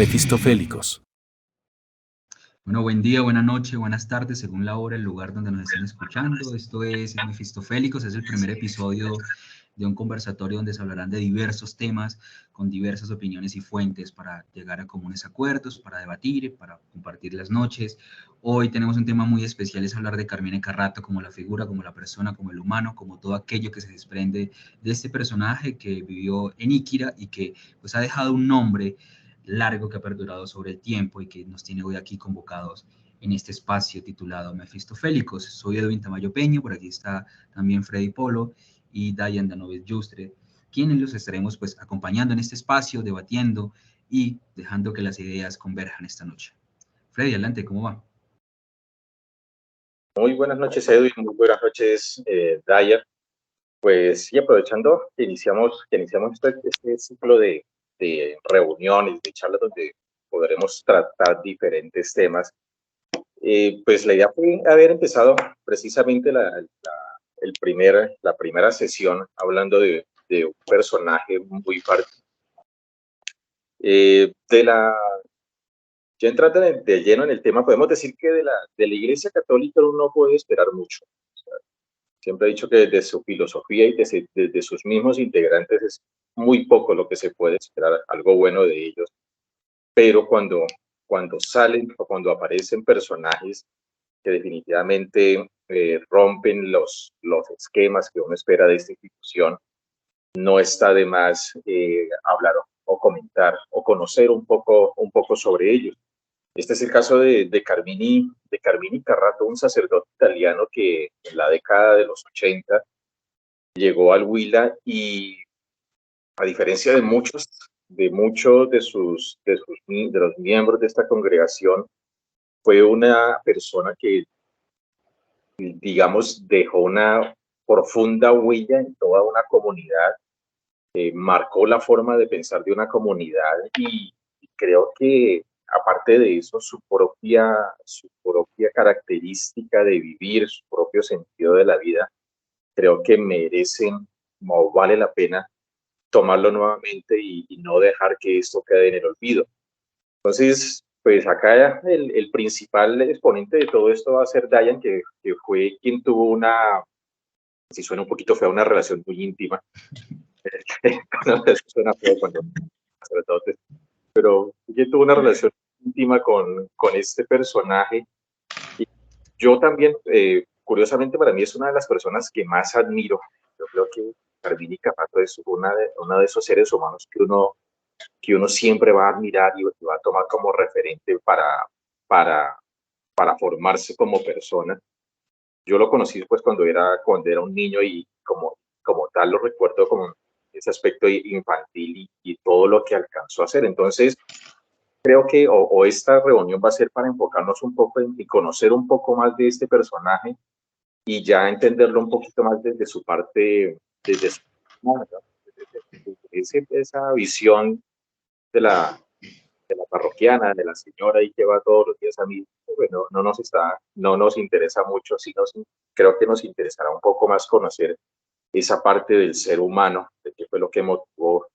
Mefistofélicos. Bueno, buen día, buena noche, buenas tardes, según la hora, el lugar donde nos estén escuchando. Esto es Mefistofélicos, es el primer episodio de un conversatorio donde se hablarán de diversos temas, con diversas opiniones y fuentes para llegar a comunes acuerdos, para debatir, para compartir las noches. Hoy tenemos un tema muy especial, es hablar de Carmine Carrato como la figura, como la persona, como el humano, como todo aquello que se desprende de este personaje que vivió en Iquira y que pues ha dejado un nombre largo que ha perdurado sobre el tiempo y que nos tiene hoy aquí convocados en este espacio titulado Mefistofélicos. Soy Edwin Tamayo Peña, por aquí está también Freddy Polo y Dayan Danovet Justre, quienes los estaremos pues acompañando en este espacio, debatiendo y dejando que las ideas converjan esta noche. Freddy, adelante, ¿cómo va? Muy buenas noches, Edwin, muy buenas noches, Dayan. Pues sí, aprovechando que iniciamos este ciclo de reuniones, de charlas donde podremos tratar diferentes temas, pues la idea fue haber empezado precisamente la primera sesión hablando de un personaje muy particular. Ya entrando de lleno en el tema, podemos decir que de la Iglesia Católica uno no puede esperar mucho. Siempre he dicho que desde su filosofía y desde sus mismos integrantes es muy poco lo que se puede esperar, algo bueno de ellos. Pero cuando salen o cuando aparecen personajes que definitivamente rompen los esquemas que uno espera de esta institución, no está de más hablar o comentar o conocer un poco sobre ellos. Este es el caso de Carmini Carrato, un sacerdote italiano que en la década de los 80 llegó al Huila y, a diferencia de muchos de los miembros de esta congregación, fue una persona que, digamos, dejó una profunda huella en toda una comunidad, marcó la forma de pensar de una comunidad y creo que aparte de eso, su propia característica de vivir, su propio sentido de la vida, creo que merecen o vale la pena tomarlo nuevamente y no dejar que esto quede en el olvido. Entonces, pues acá el principal exponente de todo esto va a ser Dayan, que fue quien tuvo una, si suena un poquito fea, una relación muy íntima. Suena feo cuando sacerdotes, pero quien tuvo una relación íntima con este personaje. Y yo también, curiosamente, para mí es una de las personas que más admiro. Yo creo que Carmini Carrato es uno de esos seres humanos que uno siempre va a admirar y va a tomar como referente para formarse como persona. Yo lo conocí pues cuando era un niño y como tal lo recuerdo como ese aspecto infantil y todo lo que alcanzó a hacer. Entonces, creo que esta reunión va a ser para enfocarnos un poco y conocer un poco más de este personaje y ya entenderlo un poquito más desde su parte, desde esa visión de la parroquiana, de la señora y que va todos los días a mí, bueno, no nos interesa mucho, sino creo que nos interesará un poco más conocer esa parte del ser humano, de qué fue lo que motivó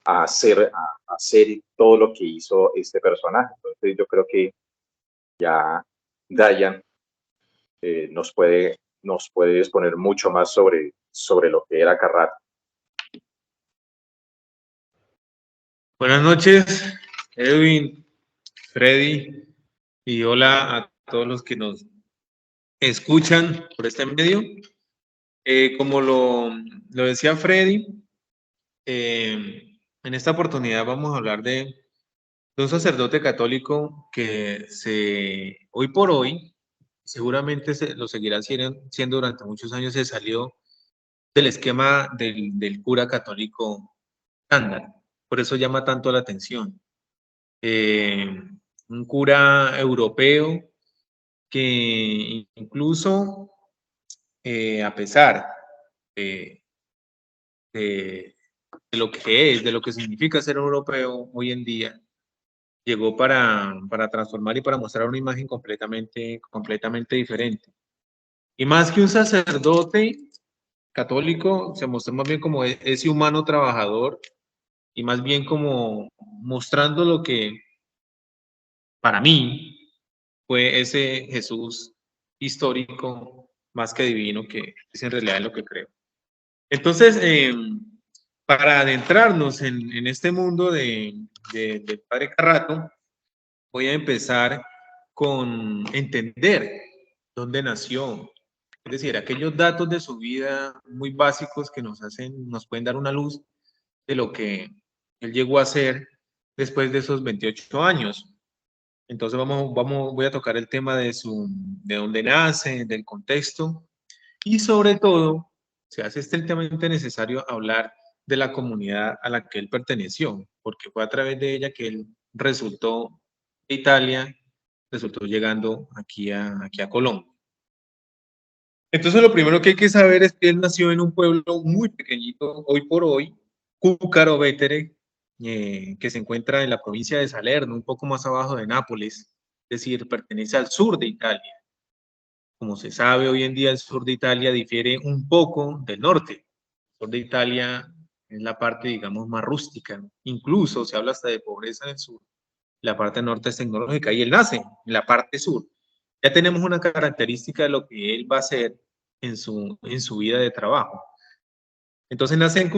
a hacer todo lo que hizo este personaje. Entonces yo creo que ya Dayan nos puede exponer mucho más sobre lo que era Carrato. Buenas noches, Edwin, Freddy, y hola a todos los que nos escuchan por este medio. Como lo decía Freddy, en esta oportunidad vamos a hablar de un sacerdote católico que hoy por hoy, seguramente lo seguirá siendo durante muchos años, se salió del esquema del cura católico estándar. Por eso llama tanto la atención. Un cura europeo que incluso, a pesar de lo que es, de lo que significa ser europeo hoy en día, llegó para transformar y para mostrar una imagen completamente diferente. Y más que un sacerdote católico, se mostró más bien como ese humano trabajador y más bien como mostrando lo que para mí fue ese Jesús histórico más que divino, que es en realidad en lo que creo. Entonces, para adentrarnos en este mundo del Padre Carrato, voy a empezar con entender dónde nació. Es decir, aquellos datos de su vida muy básicos que nos pueden dar una luz de lo que él llegó a ser después de esos 28 años. Entonces voy a tocar el tema de dónde nace, del contexto, y sobre todo, se hace estrictamente necesario hablar de la comunidad a la que él perteneció, porque fue a través de ella que él resultó de Italia, resultó llegando aquí a Colombia. Entonces, lo primero que hay que saber es que él nació en un pueblo muy pequeñito, hoy por hoy, Cúcaro Vettere, que se encuentra en la provincia de Salerno, un poco más abajo de Nápoles, es decir, pertenece al sur de Italia. Como se sabe, hoy en día el sur de Italia difiere un poco del norte. El sur de Italia es la parte, digamos, más rústica. Incluso se habla hasta de pobreza en el sur. La parte norte es tecnológica y él nace en la parte sur. Ya tenemos una característica de lo que él va a hacer en su vida de trabajo. Entonces nace en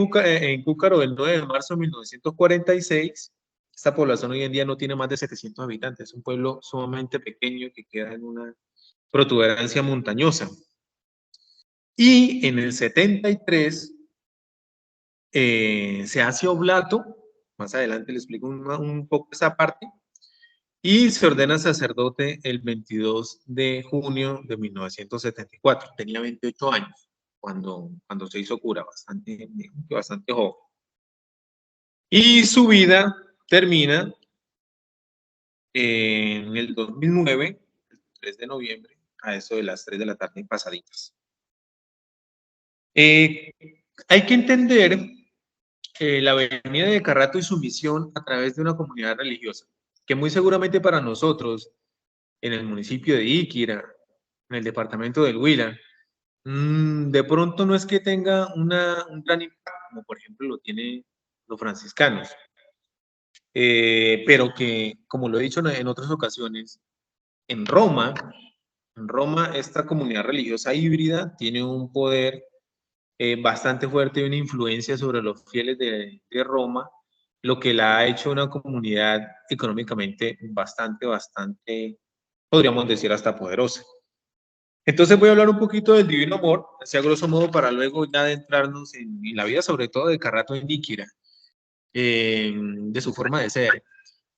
Cúcaro el 9 de marzo de 1946. Esta población hoy en día no tiene más de 700 habitantes. Es un pueblo sumamente pequeño que queda en una protuberancia montañosa. Y en el 73 se hace oblato, más adelante le explico un poco esa parte, y se ordena sacerdote el 22 de junio de 1974. Tenía 28 años cuando se hizo cura, bastante joven. Y su vida termina en el 2009, el 3 de noviembre, a eso de las 3 de la tarde pasaditas. Hay que entender la venida de Carrato y su misión a través de una comunidad religiosa, que muy seguramente para nosotros, en el municipio de Iquira, en el departamento del Huila, de pronto no es que tenga un gran impacto, como por ejemplo lo tienen los franciscanos, pero que, como lo he dicho en otras ocasiones, en Roma esta comunidad religiosa híbrida tiene un poder bastante fuerte y una influencia sobre los fieles de Roma, lo que la ha hecho una comunidad económicamente bastante, podríamos decir hasta poderosa. Entonces voy a hablar un poquito del Divino Amor, así a grosso modo, para luego ya adentrarnos en la vida, sobre todo de Carrato en Níquira, de su forma de ser,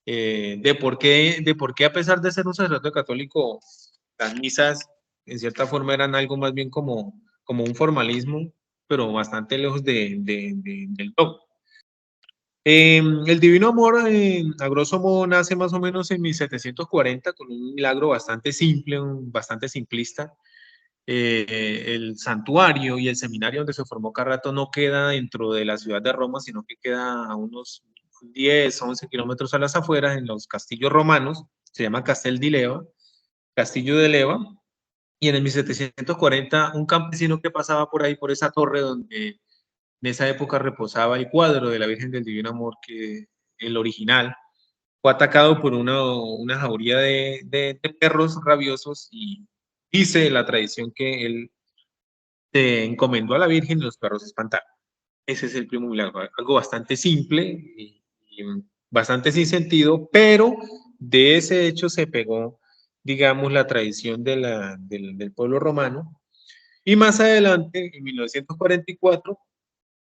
de por qué a pesar de ser un sacerdote católico, las misas en cierta forma eran algo más bien como un formalismo, pero bastante lejos del dogma. El Divino Amor, a grosso modo, nace más o menos en 1740 con un milagro bastante simple, bastante simplista. El santuario y el seminario donde se formó Carrato no queda dentro de la ciudad de Roma, sino que queda a unos 10, 11 kilómetros a las afueras, en los castillos romanos. Se llama Castel di Leva, Castillo de Leva. Y en el 1740, un campesino que pasaba por ahí, por esa torre donde en esa época reposaba el cuadro de la Virgen del Divino Amor, que el original, fue atacado por una jauría de perros rabiosos, y dice la tradición que él se encomendó a la Virgen y los perros se espantaron. Ese es el primo milagro, algo bastante simple y bastante sin sentido, pero de ese hecho se pegó, digamos, la tradición del pueblo romano. Y más adelante, en 1944,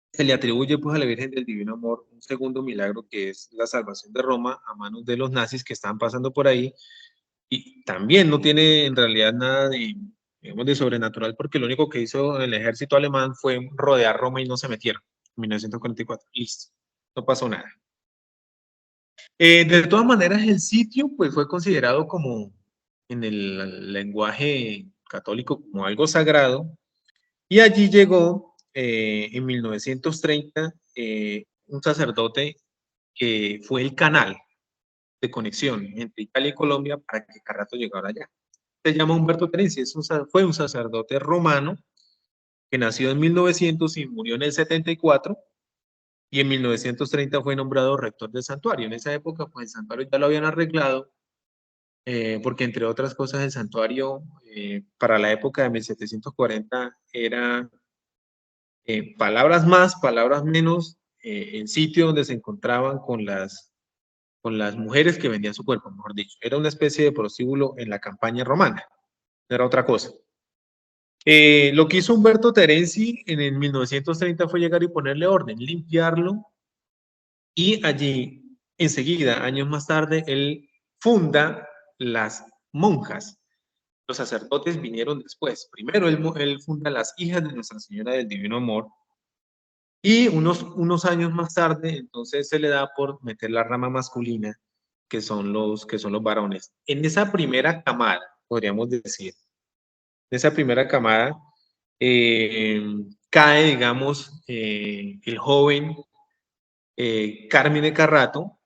se le atribuye pues a la Virgen del Divino Amor un segundo milagro, que es la salvación de Roma a manos de los nazis que estaban pasando por ahí, y también no tiene en realidad nada digamos, de sobrenatural, porque lo único que hizo el ejército alemán fue rodear Roma y no se metieron. En 1944, listo, no pasó nada. De todas maneras, el sitio pues fue considerado como, en el lenguaje católico, como algo sagrado, y allí llegó en 1930 un sacerdote que fue el canal de conexión entre Italia y Colombia para que Carrato llegara allá. Se llama Humberto Terenzi, fue un sacerdote romano que nació en 1900 y murió en el 74, y en 1930 fue nombrado rector del santuario. En esa época, pues el santuario ya lo habían arreglado, porque entre otras cosas el santuario para la época de 1740 era palabras más, palabras menos, el sitio donde se encontraban con las mujeres que vendían su cuerpo, mejor dicho. Era una especie de prostíbulo en la campaña romana, no era otra cosa. Lo que hizo Umberto Terenzi en el 1930 fue llegar y ponerle orden, limpiarlo, y allí, enseguida, años más tarde, él funda las monjas. Los sacerdotes vinieron después. Primero él funda las hijas de Nuestra Señora del Divino Amor, y unos años más tarde, entonces se le da por meter la rama masculina, que son los varones. En esa primera camada, podríamos decir, en esa primera camada, cae, digamos, el joven Carmine Carrato,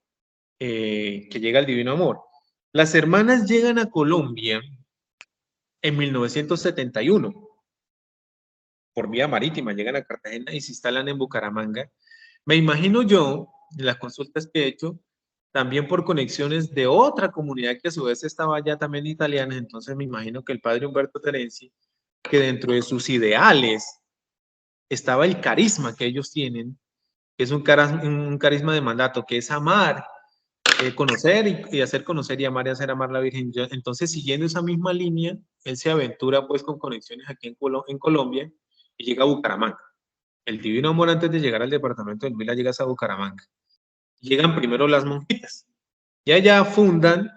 que llega al Divino Amor. Las hermanas llegan a Colombia en 1971, por vía marítima, llegan a Cartagena y se instalan en Bucaramanga. Me imagino yo, en las consultas que he hecho, también por conexiones de otra comunidad que a su vez estaba allá también italiana, entonces me imagino que el padre Umberto Terenzi, que dentro de sus ideales estaba el carisma que ellos tienen, que es un carisma de mandato, que es amar, conocer y hacer conocer y amar y hacer amar la Virgen. Entonces, siguiendo esa misma línea, él se aventura pues con conexiones aquí en Colombia y llega a Bucaramanga. El Divino Amor, antes de llegar al departamento del Huila, llegas a Bucaramanga. Llegan primero las monjitas y allá fundan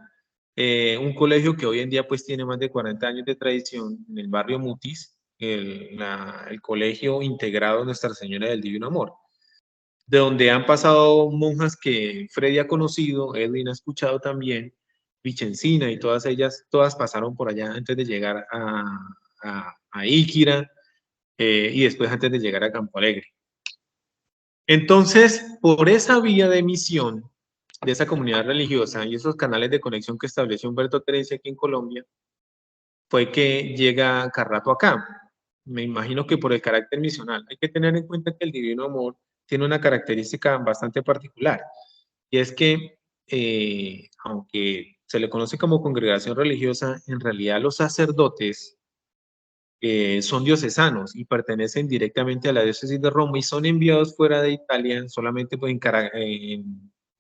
un colegio que hoy en día pues tiene más de 40 años de tradición en el barrio Mutis, el Colegio Integrado Nuestra Señora del Divino Amor, de donde han pasado monjas que Freddy ha conocido, Edwin ha escuchado también, Vicencina, y todas ellas, todas pasaron por allá antes de llegar a Íquira, y después antes de llegar a Campo Alegre. Entonces, por esa vía de misión de esa comunidad religiosa y esos canales de conexión que estableció Humberto Terenzi aquí en Colombia, fue que llega Carrato acá. Me imagino que por el carácter misional. Hay que tener en cuenta que el Divino Amor tiene una característica bastante particular, y es que, aunque se le conoce como congregación religiosa, en realidad los sacerdotes son diocesanos y pertenecen directamente a la diócesis de Roma y son enviados fuera de Italia solamente pues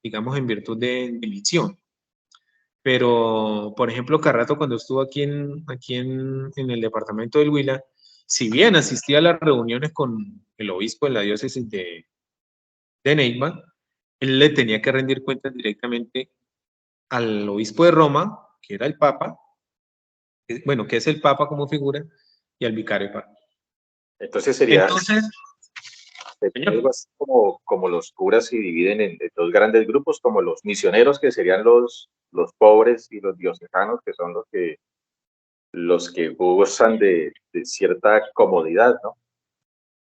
digamos en virtud de misión. Pero, por ejemplo, Carrato cuando estuvo aquí en el departamento del Huila, si bien asistía a las reuniones con el obispo de la diócesis de Neiva, él le tenía que rendir cuentas directamente al obispo de Roma, que era el Papa, bueno, que es el Papa como figura, y al vicario Papa. Entonces sería Entonces, algo así como los curas se dividen en dos grandes grupos, como los misioneros, que serían los pobres, y los diocesanos, que son los que gozan de cierta comodidad, ¿no?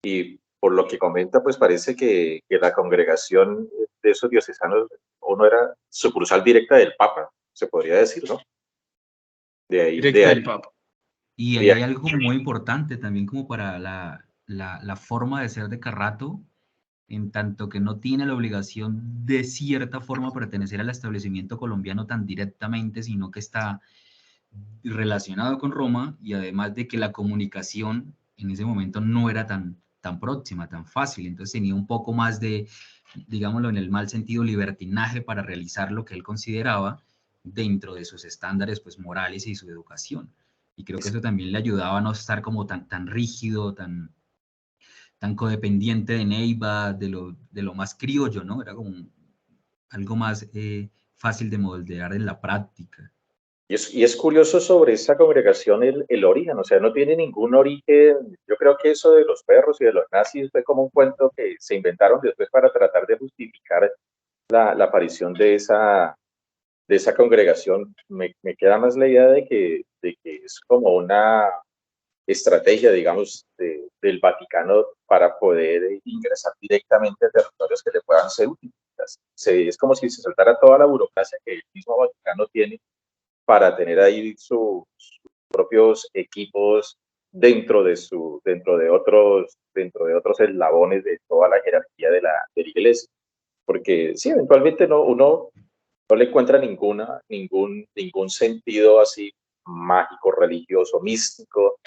Y por lo que comenta, pues parece que la congregación de esos diocesanos, uno era sucursal directa del Papa, se podría decir, ¿no? De ahí, directa del Papa. Y ahí hay algo muy importante también como para la forma de ser de Carrato, en tanto que no tiene la obligación de cierta forma pertenecer al establecimiento colombiano tan directamente, sino que está relacionado con Roma, y además de que la comunicación en ese momento no era tan próxima, tan fácil, entonces tenía un poco más de, digámoslo en el mal sentido, libertinaje para realizar lo que él consideraba dentro de sus estándares pues morales y su educación. Y creo que eso también le ayudaba a no estar como tan rígido, tan codependiente de Neiva, de lo más criollo, ¿no? Era como algo más fácil de moldear en la práctica. Y es curioso sobre esa congregación el origen, o sea, no tiene ningún origen. Yo creo que eso de los perros y de los nazis fue como un cuento que se inventaron después para tratar de justificar la aparición de esa congregación. Me queda más la idea de que es como una estrategia, digamos, del Vaticano para poder ingresar directamente a territorios que le puedan ser útiles. Es como si se saltara toda la burocracia que el mismo Vaticano tiene para tener ahí sus propios equipos dentro de otros eslabones de toda la jerarquía de la iglesia. Porque sí, eventualmente uno no le encuentra ningún sentido así mágico, religioso, místico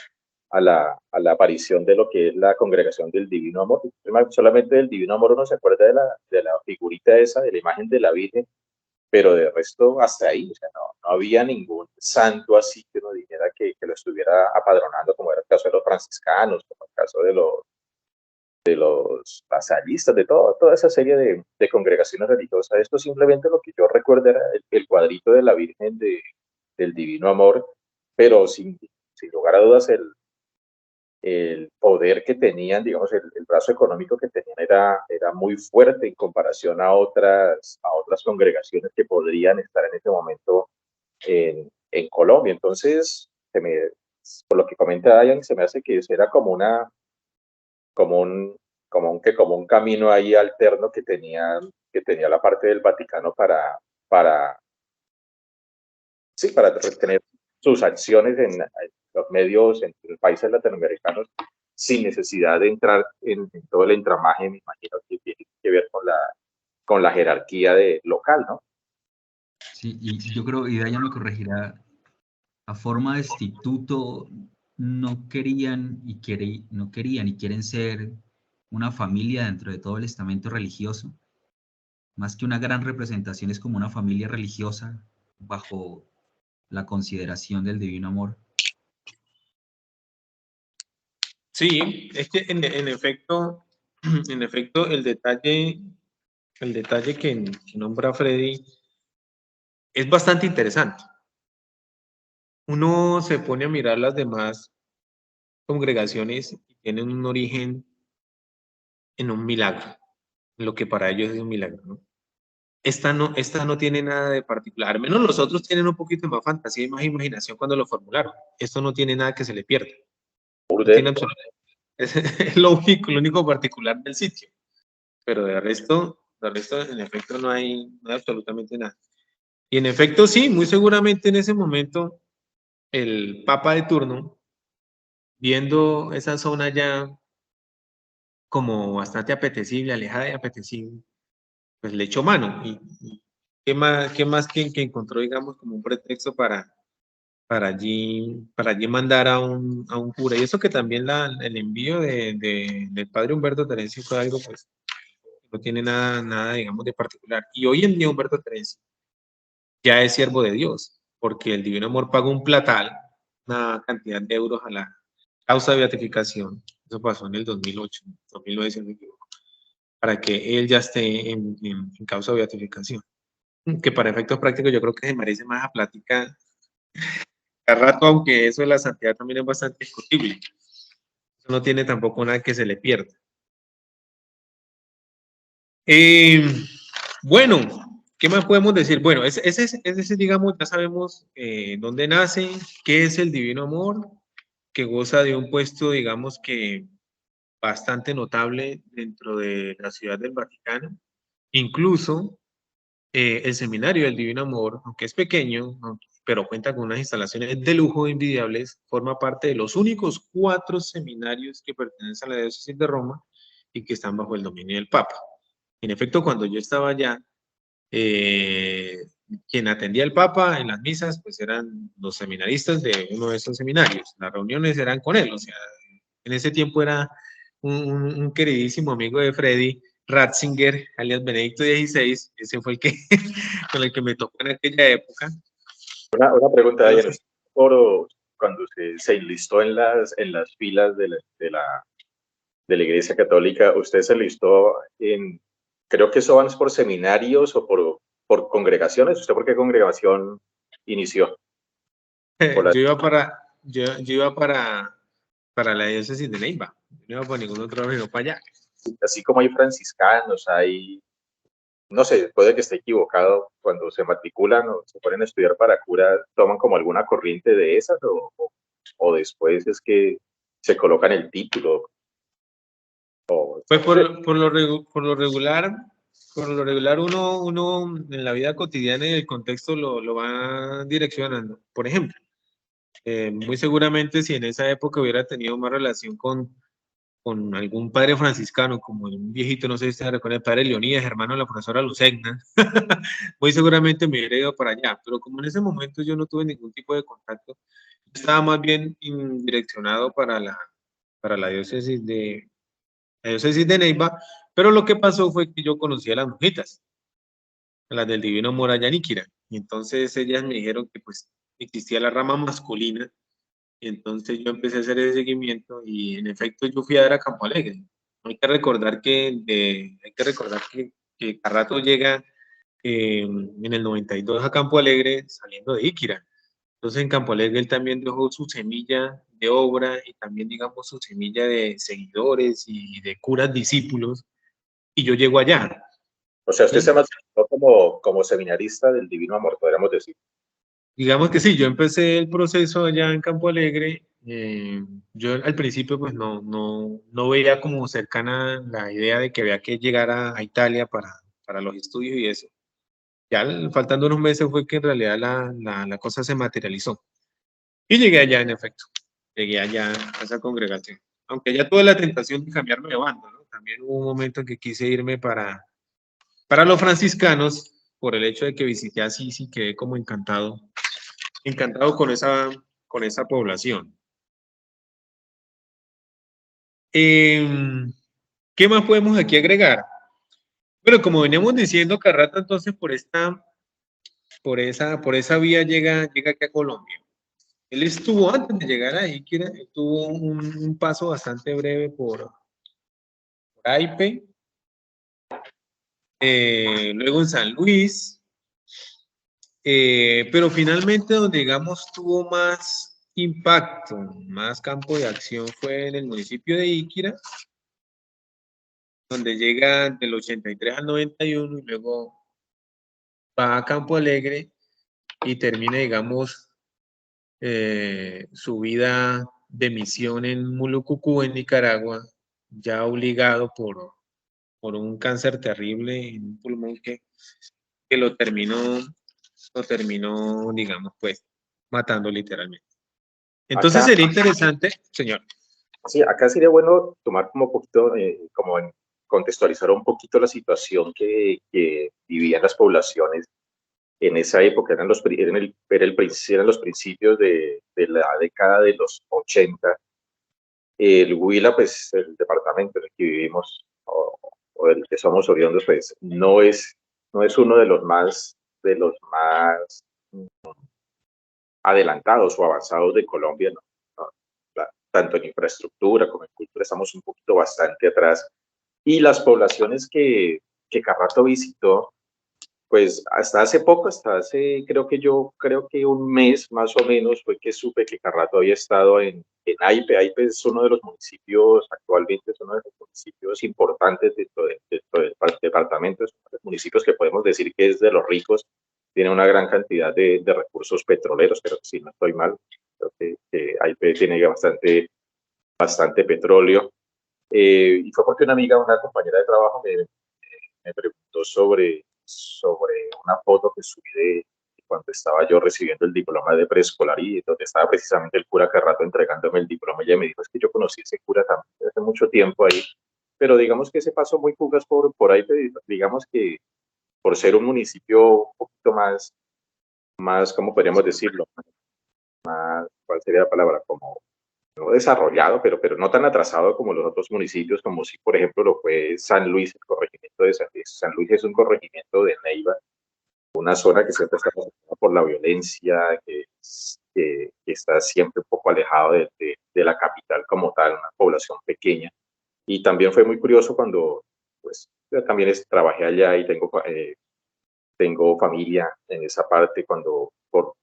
a la aparición de lo que es la congregación del Divino Amor. Solamente del Divino Amor uno se acuerda de la figurita esa, de la imagen de la Virgen, pero de resto hasta ahí, o sea, no había ningún santo así que uno dijera que lo estuviera apadronando, como era el caso de los franciscanos, como el caso de los lasallistas, de toda esa serie de congregaciones religiosas. Esto simplemente lo que yo recuerdo era el cuadrito de la Virgen del Divino Amor, pero sin lugar a dudas el poder que tenían, digamos, el brazo económico que tenían era muy fuerte en comparación a otras congregaciones que podrían estar en ese momento en Colombia. Entonces, por lo que comenta Dayan, se me hace que era como un camino ahí alterno que tenía la parte del Vaticano para tener sus acciones en los medios, en los países latinoamericanos, sin necesidad de entrar en todo el entramaje, me imagino que tiene que ver con la jerarquía local, ¿no? Sí, y yo creo, y Dayan me corregirá, a forma de instituto no querían y quieren ser una familia dentro de todo el estamento religioso. Más que una gran representación, es como una familia religiosa bajo la consideración del Divino Amor. Sí, es que en efecto, el detalle que nombra Freddy es bastante interesante. Uno se pone a mirar las demás congregaciones y tienen un origen en un milagro, lo que para ellos es un milagro, ¿no? Esta no tiene nada de particular, al menos los otros tienen un poquito más fantasía y más imaginación cuando lo formularon. Esto no tiene nada que se le pierda. No tiene es lo único particular del sitio. Pero de resto, en efecto, no hay absolutamente nada. Y en efecto, sí, muy seguramente en ese momento, el Papa de turno, viendo esa zona ya como bastante apetecible, alejada y apetecible, pues le echó mano. ¿Y qué más que encontró, digamos, como un pretexto para allí mandar a un cura? Y eso que también el envío del padre Humberto Terencio fue algo, pues, no tiene nada, digamos, de particular. Y hoy en día Humberto Terencio ya es siervo de Dios, porque el Divino Amor pagó un platal, una cantidad de euros a la causa de beatificación. Eso pasó en el 2008, 2009, si no me equivoco, para que él ya esté en causa de beatificación. Que para efectos prácticos yo creo que se merece más a plática a rato, aunque eso de la santidad también es bastante discutible. Eso no tiene tampoco nada que se le pierda. Bueno, ¿qué más podemos decir? Bueno, ese digamos, ya sabemos dónde nace, qué es el Divino Amor, que goza de un puesto, digamos que bastante notable dentro de la Ciudad del Vaticano. Incluso el Seminario del Divino Amor, aunque es pequeño, pero cuenta con unas instalaciones de lujo envidiables, forma parte de los únicos 4 seminarios que pertenecen a la diócesis de Roma y que están bajo el dominio del Papa. En efecto, cuando yo estaba allá, quien atendía al Papa en las misas, pues eran los seminaristas de uno de esos seminarios. Las reuniones eran con él, o sea, en ese tiempo era un queridísimo amigo de Freddy, Ratzinger, alias Benedicto XVI, ese fue el que, con el que me tocó en aquella época. Una pregunta, Diana. Cuando se enlistó en las filas de la Iglesia Católica, ¿usted se enlistó creo que eso van por seminarios o por congregaciones? ¿Usted por qué congregación inició? Yo iba para la diócesis de Neiva, no iba para ningún otro lado, para allá. Así como hay franciscanos, no sé, puede que esté equivocado, cuando se matriculan o se ponen a estudiar para cura, ¿toman como alguna corriente de esas o después es que se colocan el título? Pues por lo regular uno en la vida cotidiana y el contexto lo va direccionando. Por ejemplo, Muy seguramente si en esa época hubiera tenido más relación con algún padre franciscano, como un viejito, no sé si se recuerda, el padre Leonidas, hermano de la profesora Lucegna, muy seguramente me hubiera ido para allá, pero como en ese momento yo no tuve ningún tipo de contacto, estaba más bien direccionado para la diócesis de Neiva, pero lo que pasó fue que yo conocí a las monjitas, a las del Divino Amor allá en Iquira, y entonces ellas me dijeron que pues existía la rama masculina, y entonces yo empecé a hacer ese seguimiento y en efecto yo fui a dar a Campo Alegre. Hay que recordar que Carrato llega en el 92 a Campo Alegre saliendo de Iquira. Entonces en Campo Alegre él también dejó su semilla de obra y también digamos su semilla de seguidores y de curas discípulos y yo llego allá. O sea, usted se ¿Sí? mantuvo como seminarista del Divino Amor, podríamos decir. Digamos que sí, yo empecé el proceso allá en Campo Alegre. Yo al principio pues no veía como cercana la idea de que había que llegar a Italia para los estudios y eso. Ya faltando unos meses fue que en realidad la cosa se materializó. Y llegué allá en efecto, llegué allá a esa congregación. Aunque ya tuve la tentación de cambiarme de banda, ¿no? También hubo un momento en que quise irme para los franciscanos por el hecho de que visité a Assisi y quedé como encantado con esa población. ¿Qué más podemos aquí agregar? Bueno, como veníamos diciendo, Carrata entonces por esa vía llega aquí a Colombia. Él estuvo antes de llegar ahí, tuvo un paso bastante breve por Aipe, luego en San Luis, pero finalmente donde digamos tuvo más impacto, más campo de acción fue en el municipio de Iquira, donde llega del 83 al 91 y luego va a Campo Alegre y termina, digamos, su vida de misión en Mulucucú, en Nicaragua, ya obligado por un cáncer terrible en un pulmón que lo terminó, digamos, pues, matando literalmente. Entonces Acá, sería interesante, señor. sí, acá sería bueno tomar como un poquito, contextualizar un poquito la situación que vivían las poblaciones en esa época. Eran los principios de la década de los 80. El Huila, pues el departamento en el que vivimos o del que somos oriundos, pues no es uno de los más adelantados o avanzados de Colombia, ¿no? No, tanto en infraestructura como en cultura estamos un poquito bastante atrás. Y las poblaciones que Carrato visitó, pues creo que un mes más o menos fue que supe que Carrato había estado en Aipe. Aipe es uno de los municipios, actualmente es uno de los municipios importantes dentro del departamento, es uno de los municipios que podemos decir que es de los ricos, tiene una gran cantidad de recursos petroleros, creo que si no estoy mal, creo que Aipe tiene bastante petróleo. Y fue porque una compañera de trabajo, me preguntó sobre una foto que subí de cuando estaba yo recibiendo el diploma de preescolar y donde estaba precisamente el cura Carrato entregándome el diploma. Ella me dijo, es que yo conocí a ese cura también hace mucho tiempo ahí, pero digamos que ese paso muy fugaz por ahí, digamos que por ser un municipio un poquito más, ¿cómo podríamos decirlo? ¿Cuál sería la palabra? Como no desarrollado, pero no tan atrasado como los otros municipios, como si, por ejemplo, lo fue San Luis, el corregimiento de San Luis. San Luis es un corregimiento de Neiva, una zona que siempre está pasando por la violencia, que está siempre un poco alejado de la capital como tal, una población pequeña. Y también fue muy curioso cuando, pues, yo también trabajé allá y tengo familia en esa parte, cuando por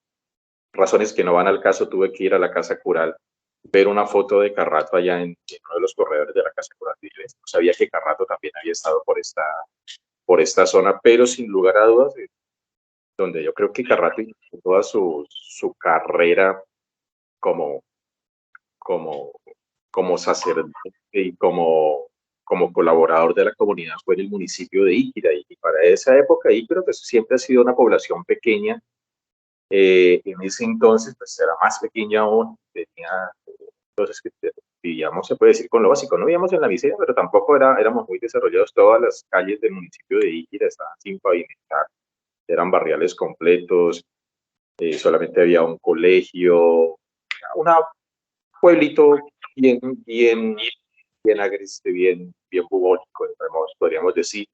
razones que no van al caso tuve que ir a la casa cural, ver una foto de Carrato allá en uno de los corredores de la casa cural. Y yo no sabía que Carrato también había estado por esta zona, pero sin lugar a dudas, donde yo creo que Carrato inició toda su carrera como, como, como sacerdote y como colaborador de la comunidad fue en el municipio de Iquira. Y para esa época Iquira pues, siempre ha sido una población pequeña, En ese entonces, pues era más pequeña aún, tenía, entonces que vivíamos, se puede decir, con lo básico. No vivíamos en la miseria, pero tampoco éramos muy desarrollados. Todas las calles del municipio de Iquira estaban sin pavimentar, eran barriales completos, solamente había un colegio, un pueblito bien, bien, bien agreste, bien bubónico, podríamos decir.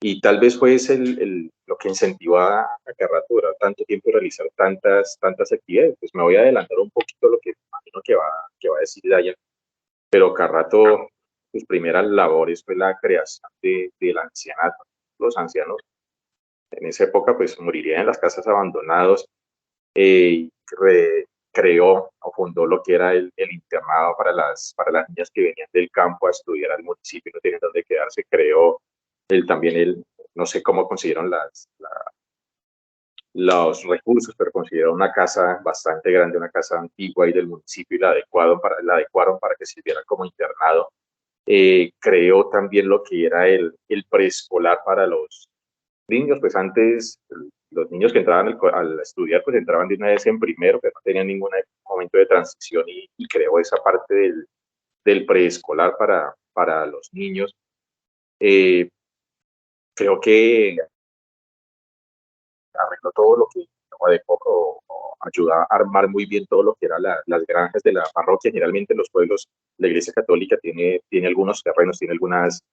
Y tal vez fue ese lo que incentivó a Carrato durar tanto tiempo y realizar tantas actividades. Pues me voy a adelantar un poquito lo que imagino que va a decir Dayan, pero Carrato, sus primeras labores fue la creación del ancianato. Los ancianos en esa época pues morirían en las casas abandonadas, creó o fundó lo que era el internado para las niñas que venían del campo a estudiar al municipio y no tenían dónde quedarse. Creó no sé cómo consiguieron los recursos, pero consiguieron una casa bastante grande, una casa antigua y del municipio, y la adecuaron para que sirviera como internado. Creó también lo que era el preescolar para los niños. Pues antes los niños que entraban al estudiar pues entraban de una vez en primero, pero no tenían ningún momento de transición, y creó esa parte del preescolar para los niños. Creo que arregló todo lo que o ayudó a armar muy bien todo lo que eran las granjas de la parroquia. Generalmente en los pueblos la Iglesia Católica tiene algunos terrenos, tiene algunas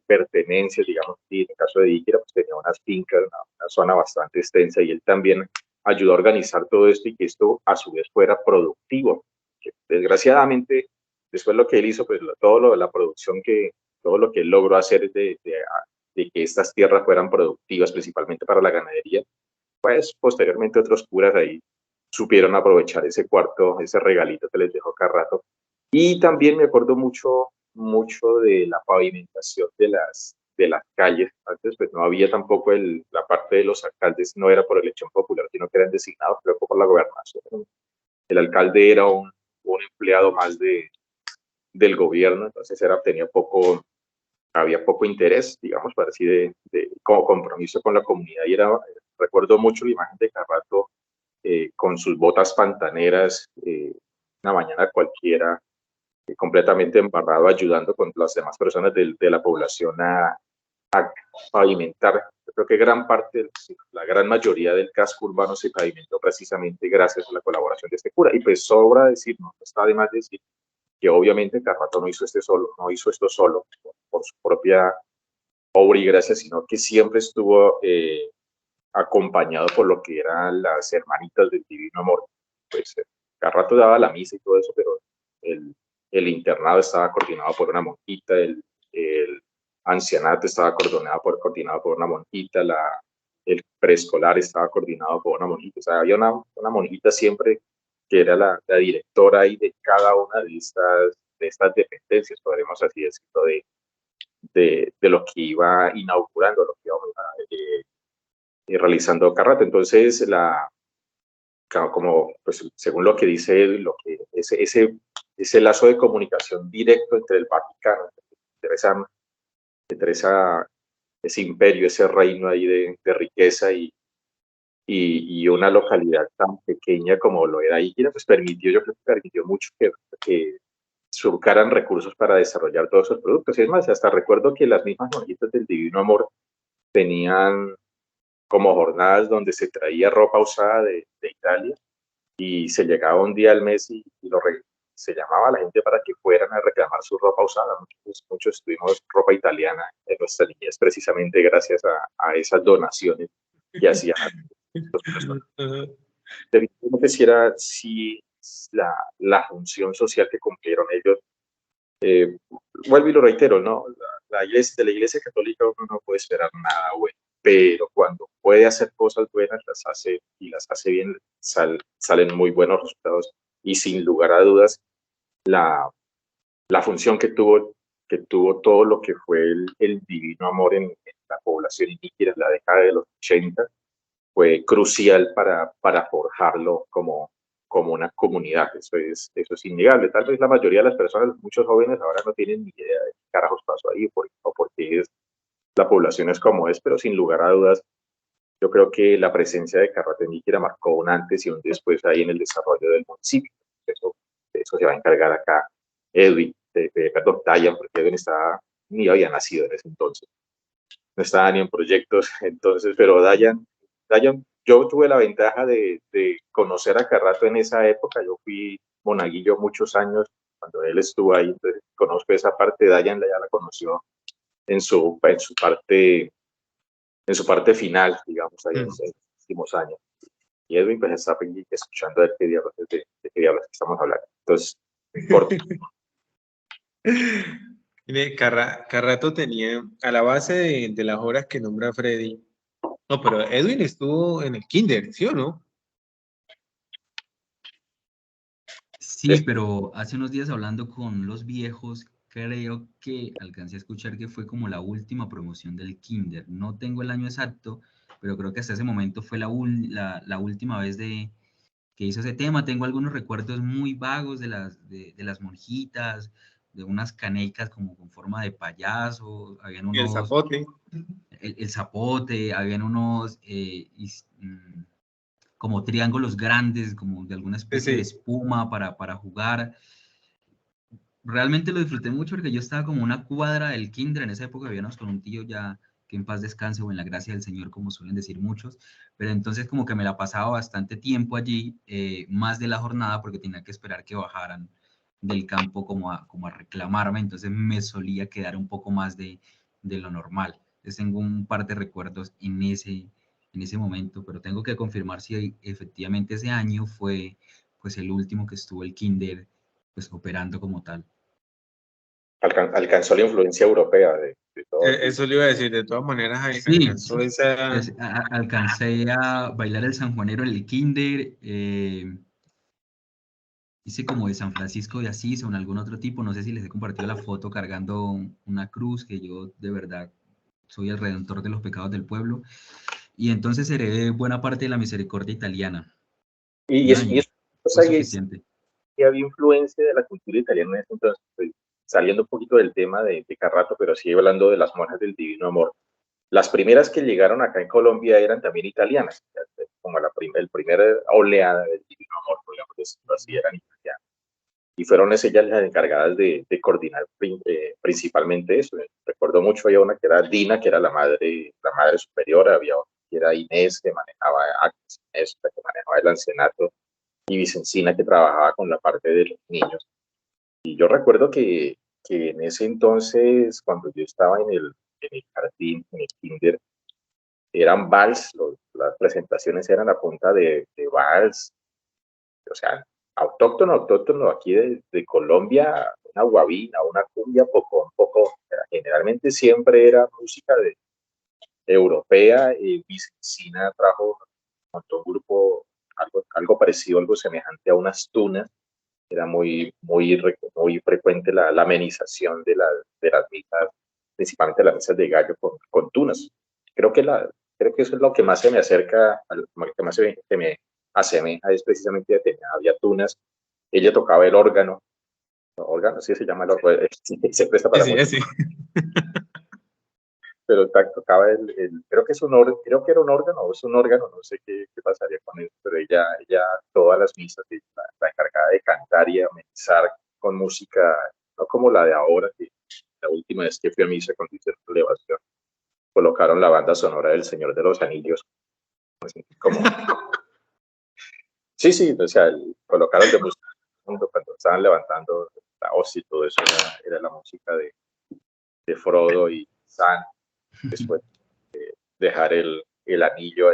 pertenencias, digamos, y en el caso de Iquira pues tenía unas fincas, una zona bastante extensa, y él también ayudó a organizar todo esto y que esto a su vez fuera productivo. Que, desgraciadamente, después lo que él hizo, pues la producción todo lo que él logró hacer de que estas tierras fueran productivas, principalmente para la ganadería, pues posteriormente otros curas ahí supieron aprovechar ese regalito que les dejó Carrato. Y también me acuerdo mucho de la pavimentación de las calles. Antes pues no había tampoco la parte de los alcaldes, no era por elección popular, sino que eran designados, creo que por la gobernación. El alcalde era un empleado más del gobierno, entonces había poco interés, digamos, para así como compromiso con la comunidad. Y recuerdo mucho la imagen de Carrato con sus botas pantaneras, una mañana cualquiera, completamente embarrado, ayudando con las demás personas de la población a pavimentar. Yo creo que la gran mayoría del casco urbano se pavimentó precisamente gracias a la colaboración de este cura. Y pues sobra decir, no está de más decir, que obviamente Carrato no hizo esto solo por su propia obra y gracia, sino que siempre estuvo acompañado por lo que eran las hermanitas del Divino Amor. Pues Carrato daba la misa y todo eso, pero el internado estaba coordinado por una monjita, el ancianato estaba coordinado por una monjita, el preescolar estaba coordinado por una monjita. O sea, había una monjita siempre que era la directora ahí de cada una de estas dependencias, podremos así decirlo, de lo que iba inaugurando, lo que iba realizando Carrato. Entonces, como pues, según lo que dice él, ese lazo de comunicación directo entre el Vaticano, entre ese imperio, ese reino ahí de riqueza y una localidad tan pequeña como lo era Iquira, pues yo creo que permitió mucho que surcaran recursos para desarrollar todos esos productos. Y es más, hasta recuerdo que las mismas monjitas del Divino Amor tenían como jornadas donde se traía ropa usada de Italia, y se llegaba un día al mes y se llamaba a la gente para que fueran a reclamar su ropa usada. Muchos tuvimos ropa italiana en nuestra niñez precisamente gracias a esas donaciones que hacían los personas. No sé si la función social que cumplieron ellos, vuelvo y lo reitero, ¿no? De la Iglesia Católica uno no puede esperar nada bueno, pero cuando puede hacer cosas buenas, las hace y las hace bien, salen muy buenos resultados. Y sin lugar a dudas, la función que tuvo todo lo que fue el Divino Amor en la población indígena en la década de los 80 fue crucial para forjarlo como una comunidad. Eso es innegable. Tal vez la mayoría de las personas, muchos jóvenes ahora no tienen ni idea de qué carajos pasó ahí o por qué la población es como es, pero sin lugar a dudas yo creo que la presencia de Carrato en Níquira marcó un antes y un después ahí en el desarrollo del municipio. De eso se va a encargar acá Edwin, perdón, Dayan, porque Edwin ni había nacido en ese entonces, no estaba ni en proyectos, entonces, pero Dayan, yo tuve la ventaja de conocer a Carrato en esa época, yo fui monaguillo muchos años cuando él estuvo ahí, entonces conozco esa parte. Dayan ya la conoció en su parte final, digamos, ahí en los últimos años. Y Edwin pues está escuchando a ver de qué diablos estamos hablando. Entonces, corto. Mire, Carrato tenía, a la base de las horas que nombra Freddy, no, pero Edwin estuvo en el kinder, ¿sí o no? Sí, pero hace unos días hablando con los viejos, creo que alcancé a escuchar que fue como la última promoción del Kinder. No tengo el año exacto, pero creo que hasta ese momento fue la última vez que hizo ese tema. Tengo algunos recuerdos muy vagos de las monjitas, de unas canecas como con forma de payaso, habían Y el unos, zapote. el zapote, habían unos como triángulos grandes, como de alguna especie de Sí. espuma para jugar. Realmente lo disfruté mucho porque yo estaba como una cuadra del kinder, en esa época vivíamos con un tío ya que en paz descanse o en la gracia del Señor, como suelen decir muchos, pero entonces como que me la pasaba bastante tiempo allí, más de la jornada porque tenía que esperar que bajaran del campo como a reclamarme, entonces me solía quedar un poco más de lo normal. Entonces tengo un par de recuerdos en ese momento, pero tengo que confirmar si efectivamente ese año fue pues el último que estuvo el kinder pues operando como tal. Alcanzó la influencia europea de todo. Eso le iba a decir, de todas maneras Sí, alcanzó esa... alcancé a bailar el sanjuanero en el kinder, hice como de San Francisco de Asís o en algún otro tipo, no sé si les he compartido la foto cargando una cruz, que yo de verdad soy el redentor de los pecados del pueblo, y entonces heredé buena parte de la misericordia italiana, Y, un es, y año, es, o fue sea, suficiente. y había influencia de la cultura italiana en ese entonces, pues, saliendo un poquito del tema de Carrato, pero sigue hablando de las monjas del Divino Amor. Las primeras que llegaron acá en Colombia eran también italianas, como el primer oleada del Divino Amor, podríamos decirlo así, eran italianas. Y fueron ellas las encargadas de coordinar principalmente eso. Recuerdo mucho, había una que era Dina, que era la madre superiora, había otra que era Inés, que manejaba actos, Inés, que manejaba el ancianato, y Vicencina, que trabajaba con la parte de los niños. Y yo recuerdo que en ese entonces, cuando yo estaba en el jardín, en el kinder, eran vals, las presentaciones eran a punta de vals, o sea, autóctono aquí de Colombia, una guabina, una cumbia, poco, generalmente siempre era música europea, y Vicenzina montó un grupo, algo parecido, algo semejante a unas tunas. Era muy frecuente la amenización de las misas, principalmente las misas de gallo con tunas. Creo que, creo que eso es lo que más se me acerca, lo que más se me asemeja es precisamente había tunas. Ella tocaba el órgano, sí se llama el órgano, se presta para Sí, mucho, sí. pero tocaba creo que creo que era un órgano o es un órgano, no sé qué pasaría con eso, pero ella todas las misas, la encargada de cantar y amenizar con música, no como la de ahora, que la última vez que fui a misa con Vicente Elevación, colocaron la banda sonora del Señor de los Anillos, como, sí, o sea, colocaron de música cuando estaban levantando la hoz y todo eso, era la música de Frodo y Sam, después dejar el anillo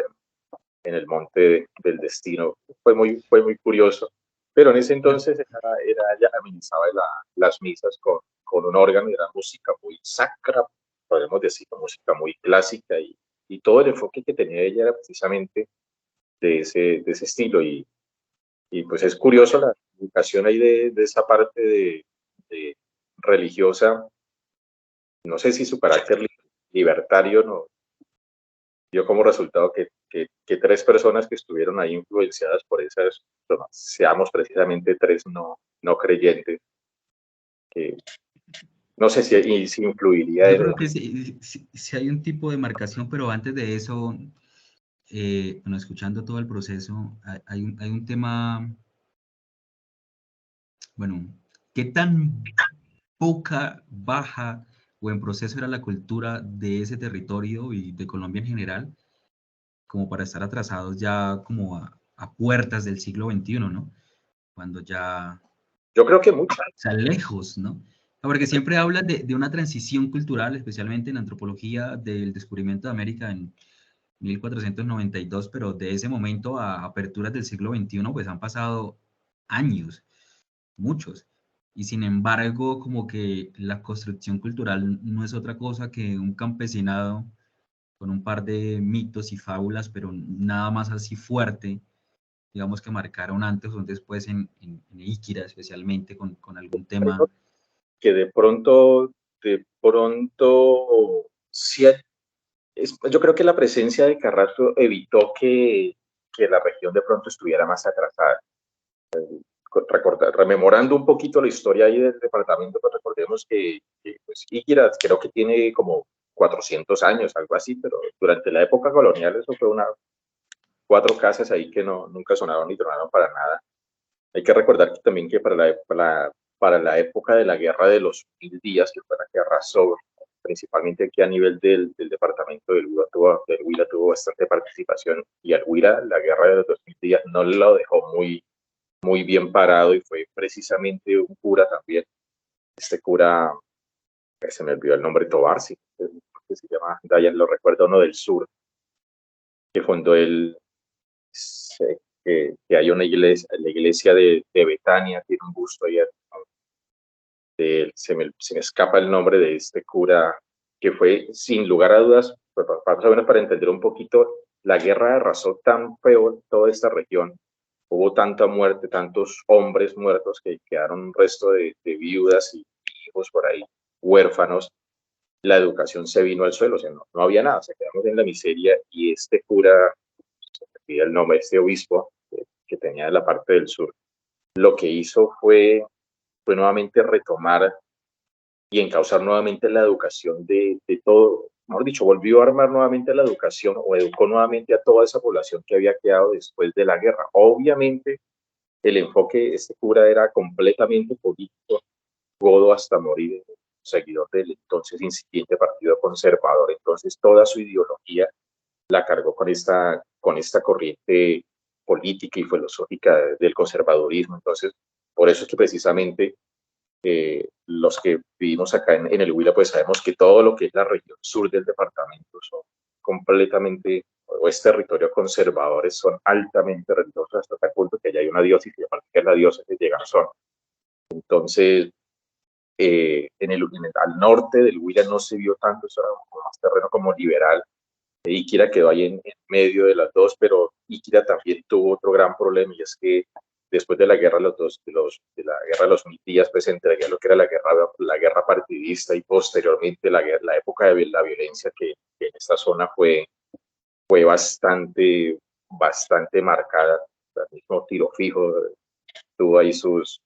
en el monte del destino. Fue muy curioso, pero en ese entonces ya amenizaba las misas con un órgano, y era música muy sacra, podemos decir, música muy clásica, y todo el enfoque que tenía ella era precisamente de ese estilo, y pues es curioso la educación ahí de esa parte de religiosa, no sé si su carácter libertario no dio como resultado que tres personas que estuvieron ahí influenciadas por esas, seamos precisamente tres no creyentes, que no sé si influiría Yo en... creo que sí hay un tipo de marcación, pero antes de eso, bueno, escuchando todo el proceso, hay un tema, bueno, ¿qué tan poca, baja o en proceso era la cultura de ese territorio y de Colombia en general, como para estar atrasados ya como a puertas del siglo XXI, ¿no? Cuando ya, Yo creo que mucho. o sea, lejos, ¿no? Porque siempre hablan de una transición cultural, especialmente en antropología, del descubrimiento de América en 1492, pero de ese momento a aperturas del siglo XXI, pues han pasado años, muchos. Y sin embargo, como que la construcción cultural no es otra cosa que un campesinado con un par de mitos y fábulas, pero nada más así fuerte, digamos que marcar un antes o un después en Iquira, especialmente con algún tema. Que de pronto, sí, yo creo que la presencia de Carrasco evitó que la región de pronto estuviera más atrasada. Rememorando un poquito la historia ahí del departamento, pues recordemos que pues, Iquira creo que tiene como 400 años, algo así, pero durante la época colonial eso fue 4 casas ahí que nunca sonaron ni tronaron para nada. Hay que recordar que también que para la época de la Guerra de los 1000 días, que fue la que arrasó principalmente aquí a nivel del departamento del Huila tuvo bastante participación, y al Huila la Guerra de los 2000 días no lo dejó muy bien parado, y fue precisamente un cura también, este cura, que se me olvidó el nombre, Tobar, sí, que se llama, Dayan, lo recuerdo, uno del sur, que fundó que hay una iglesia, la iglesia de Betania, tiene un busto ahí, se me escapa el nombre de este cura, que fue sin lugar a dudas, pues, más o menos para entender un poquito, la guerra arrasó tan feo toda esta región, hubo tanta muerte, tantos hombres muertos, que quedaron un resto de viudas y hijos por ahí, huérfanos. La educación se vino al suelo, o sea, no había nada, o sea, quedamos en la miseria, y este cura, se me olvida el nombre, este obispo que tenía de la parte del sur, lo que hizo fue nuevamente retomar y encauzar nuevamente la educación de todo, mejor dicho, volvió a armar nuevamente la educación, o educó nuevamente a toda esa población que había quedado después de la guerra. Obviamente, el enfoque de este cura era completamente político, godo hasta morir, seguidor del entonces incipiente Partido Conservador. Entonces, toda su ideología la cargó con esta corriente política y filosófica del conservadurismo. Entonces, por eso es que precisamente los que vivimos acá en el Huila, pues sabemos que todo lo que es la región sur del departamento son completamente, o es territorio conservadores, son altamente religiosos, hasta tal punto que ya hay una diócesis, que es la diócesis de Garzón. Entonces, al norte del Huila no se vio tanto, eso era más terreno como liberal. Iquira quedó ahí en medio de las dos, pero Iquira también tuvo otro gran problema, y es que después de la guerra de la guerra de los 1000 días, pues entre lo que era la guerra partidista, y posteriormente la época de la violencia que en esta zona fue bastante marcada. El mismo Tiro Fijo tuvo ahí sus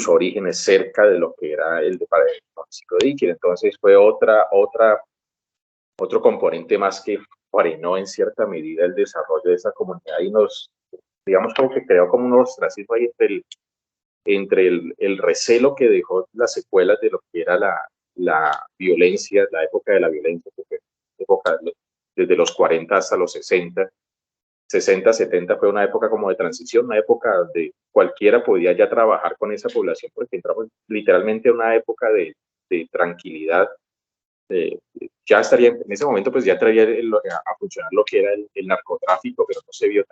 orígenes cerca de lo que era el municipio de Iquira. Entonces fue otro componente más que frenó en cierta medida el desarrollo de esa comunidad, y digamos, como que creó como un ostracismo ahí entre el recelo que dejó las secuelas de lo que era la violencia, la época de la violencia, porque desde los 40 hasta los 60, 70 fue una época como de transición, una época de cualquiera podía ya trabajar con esa población, porque entramos literalmente a una época de tranquilidad. Ya estaría en ese momento, pues ya traía a funcionar lo que era el narcotráfico, pero no se vio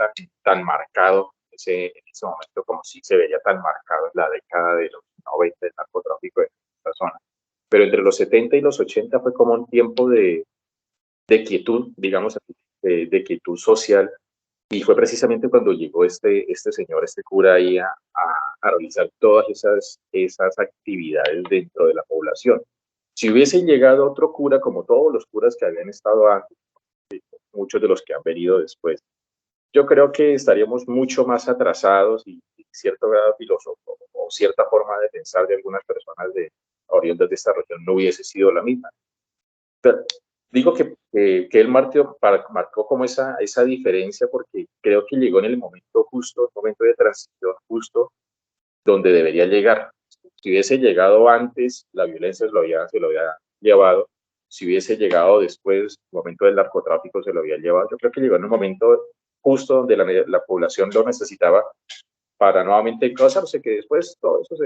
tan marcado en ese momento como sí se veía tan marcado en la década de los 90, el narcotráfico en esta zona. Pero entre los 70 y los 80 fue como un tiempo de quietud, digamos, de quietud social, y fue precisamente cuando llegó este señor, este cura ahí a realizar todas esas actividades dentro de la población. Si hubiese llegado otro cura, como todos los curas que habían estado antes, muchos de los que han venido después, yo creo que estaríamos mucho más atrasados, y cierto grado filosófico o cierta forma de pensar de algunas personas oriundas de esta región no hubiese sido la misma. Pero digo que él marcó como esa diferencia porque creo que llegó en el momento justo, el momento de transición justo donde debería llegar. Si hubiese llegado antes, la violencia se lo había llevado. Si hubiese llegado después, el momento del narcotráfico se lo había llevado. Yo creo que llegó en un momento justo donde la población lo necesitaba para nuevamente causarse, que después todo eso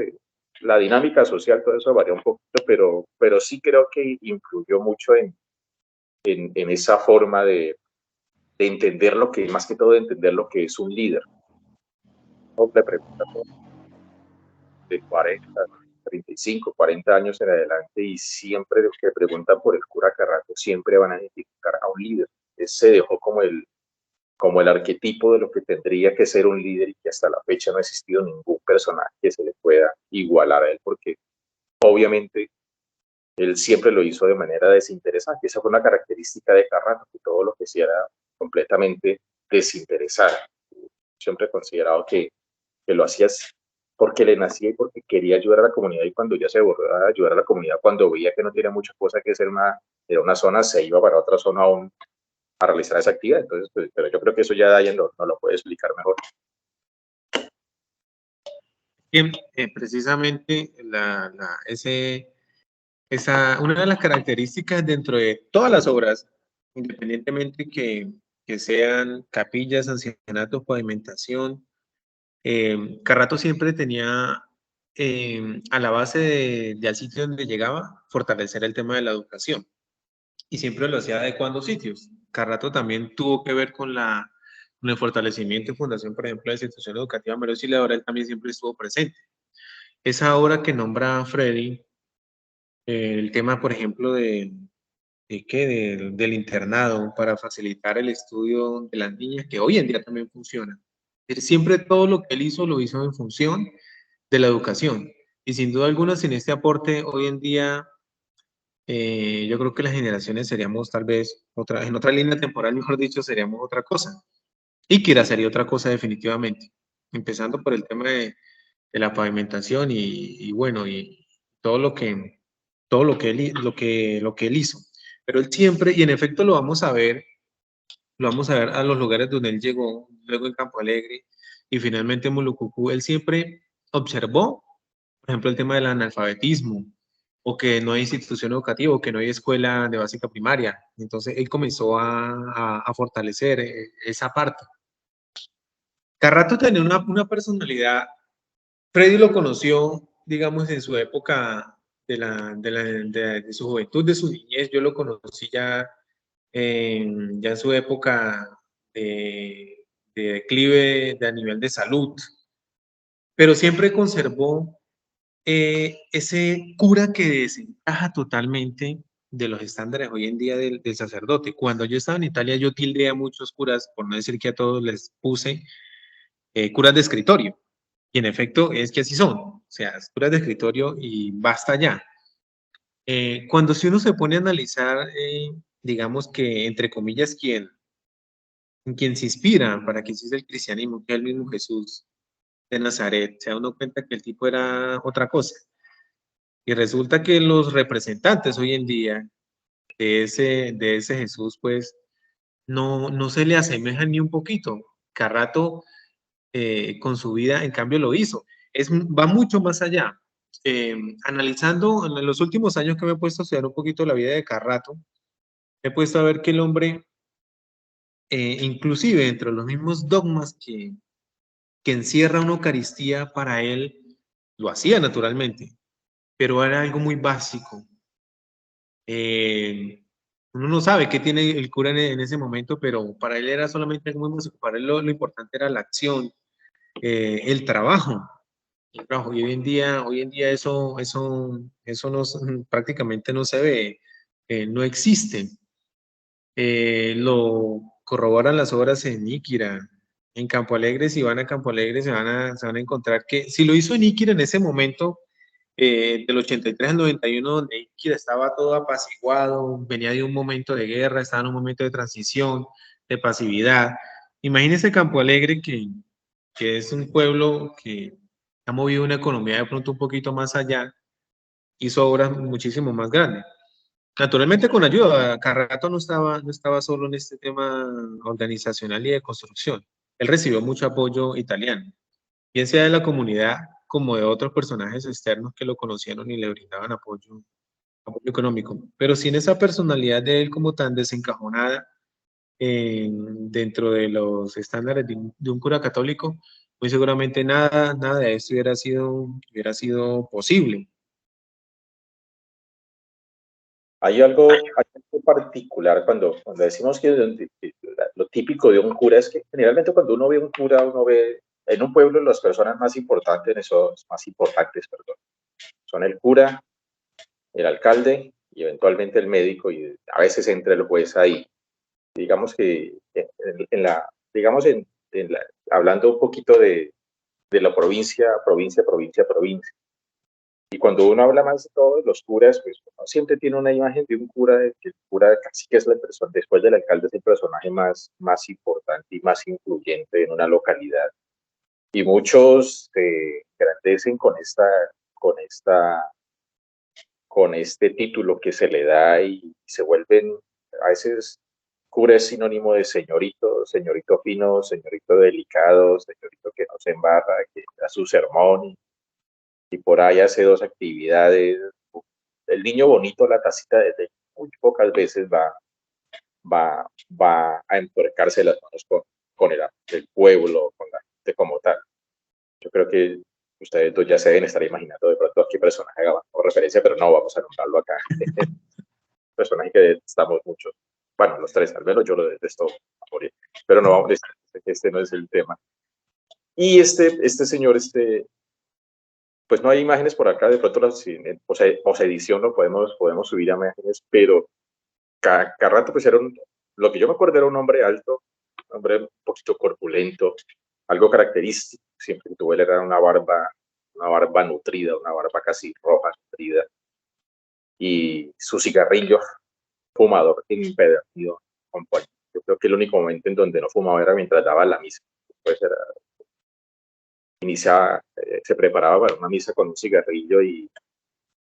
la dinámica social, todo eso varía un poquito, pero sí creo que influyó mucho en esa forma de entender lo que, más que todo de entender lo que es un líder. Le pregunta de 40, 35, 40 años en adelante y siempre los que preguntan por el cura Carrasco siempre van a identificar a un líder. Se dejó como el arquetipo de lo que tendría que ser un líder y que hasta la fecha no ha existido ningún personaje que se le pueda igualar a él porque obviamente él siempre lo hizo de manera desinteresada. Esa fue una característica de Carrasco, que todo lo que hacía era completamente desinteresado. Siempre he considerado que lo hacías porque le nacía y porque quería ayudar a la comunidad y cuando ya se borró a ayudar a la comunidad, cuando veía que no tenía mucha cosa que hacer era una zona, se iba para otra zona aún a realizar esa actividad. Entonces, pues, pero yo creo que eso ya Dayan no lo puede explicar mejor. Bien, precisamente una de las características dentro de todas las obras, independientemente que sean capillas, ancianatos, pavimentación, Carrato siempre tenía a la base del sitio donde llegaba fortalecer el tema de la educación y siempre lo hacía adecuando sitios. Carrato también tuvo que ver con el fortalecimiento y fundación, por ejemplo, de la institución educativa María Auxiliadora, él también siempre estuvo presente. Esa obra que nombra Freddy, el tema, por ejemplo, del internado para facilitar el estudio de las niñas, que hoy en día también funciona. Siempre todo lo que él hizo lo hizo en función de la educación. Y sin duda alguna, sin este aporte, hoy en día yo creo que las generaciones seríamos tal vez en otra línea temporal, mejor dicho, seríamos otra cosa. Y Kira sería otra cosa definitivamente. Empezando por el tema de la pavimentación y bueno, y todo lo que él hizo. Pero él siempre, y en efecto lo vamos a ver a los lugares donde él llegó, luego en Campo Alegre y finalmente en Mulucucú, él siempre observó, por ejemplo, el tema del analfabetismo, o que no hay institución educativa, o que no hay escuela de básica primaria. Entonces él comenzó a fortalecer esa parte. Carrato tenía una personalidad. Freddy lo conoció, digamos, en su época de su juventud, de su niñez. Yo lo conocí ya en su época de declive a nivel de salud, pero siempre conservó ese cura que desencaja totalmente de los estándares hoy en día del sacerdote. Cuando yo estaba en Italia, yo tildeé a muchos curas, por no decir que a todos les puse curas de escritorio. Y en efecto, es que así son. O sea, curas de escritorio y basta ya. Cuando si uno se pone a analizar, digamos que, entre comillas, quien se inspira para que exista el cristianismo, que es el mismo Jesús de Nazaret, se da uno cuenta que el tipo era otra cosa. Y resulta que los representantes hoy en día de ese Jesús, pues, no se le asemejan ni un poquito. Carrato con su vida, en cambio lo hizo. Va mucho más allá. Analizando en los últimos años que me he puesto a estudiar un poquito la vida de Carrato, he puesto a ver que el hombre, inclusive entre los mismos dogmas que encierra una Eucaristía, para él lo hacía naturalmente, pero era algo muy básico. Uno no sabe qué tiene el cura en ese momento, pero para él era solamente algo muy básico. Para él lo importante era la acción, el trabajo. Y hoy en día eso no, prácticamente no se ve, no existe. Lo corroboran las obras en Níquira, en Campo Alegre. Si van a Campo Alegre se van a encontrar que si lo hizo en Níquira en ese momento, del 83 al 91, donde Níquira estaba todo apaciguado, venía de un momento de guerra, estaba en un momento de transición, de pasividad. Imagínense Campo Alegre, que es un pueblo que ha movido una economía de pronto un poquito más allá, hizo obras muchísimo más grandes. naturalmente con ayuda. Carrato no estaba solo en este tema organizacional y de construcción. Él recibió mucho apoyo italiano, bien sea de la comunidad como de otros personajes externos que lo conocieron y le brindaban apoyo económico. Pero sin esa personalidad de él como tan desencajonada dentro de los estándares de un cura católico, muy seguramente nada de esto hubiera sido posible. Hay algo particular cuando decimos que lo típico de un cura es que generalmente cuando uno ve un cura, uno ve en un pueblo las personas más importantes, perdón, son el cura, el alcalde y eventualmente el médico, y a veces entra el juez ahí. Digamos que hablando un poquito de la provincia. Y cuando uno habla más de todos los curas, pues uno siempre tiene una imagen de un cura, que el cura casi que es la persona, después del alcalde, es el personaje más importante y más influyente en una localidad. Y muchos se engrandecen con esta, con este título que se le da y se vuelven, a veces cura es sinónimo de señorito, señorito fino, señorito delicado, señorito que no se embarra, que da su sermón y por ahí hace dos actividades. El niño bonito, la tacita de té, muy pocas veces va a empuercarse las manos con el pueblo, con la gente como tal. Yo creo que ustedes dos ya se deben estar imaginando de pronto a qué personaje haga referencia, pero no vamos a nombrarlo acá. Personaje que detestamos mucho. Bueno, los tres, al menos yo lo detesto a morir. Pero no, este no es el tema. Y este señor, pues no hay imágenes por acá, de pronto en posedición lo podemos subir a imágenes, pero Carrato pues lo que yo me acuerdo era un hombre alto, un hombre un poquito corpulento, algo característico, siempre que tuvo él era una barba nutrida, una barba casi roja, nutrida, y su cigarrillo, fumador empedernido. Yo creo que el único momento en donde no fumaba era mientras daba la misa. Pues se preparaba para una misa con un cigarrillo y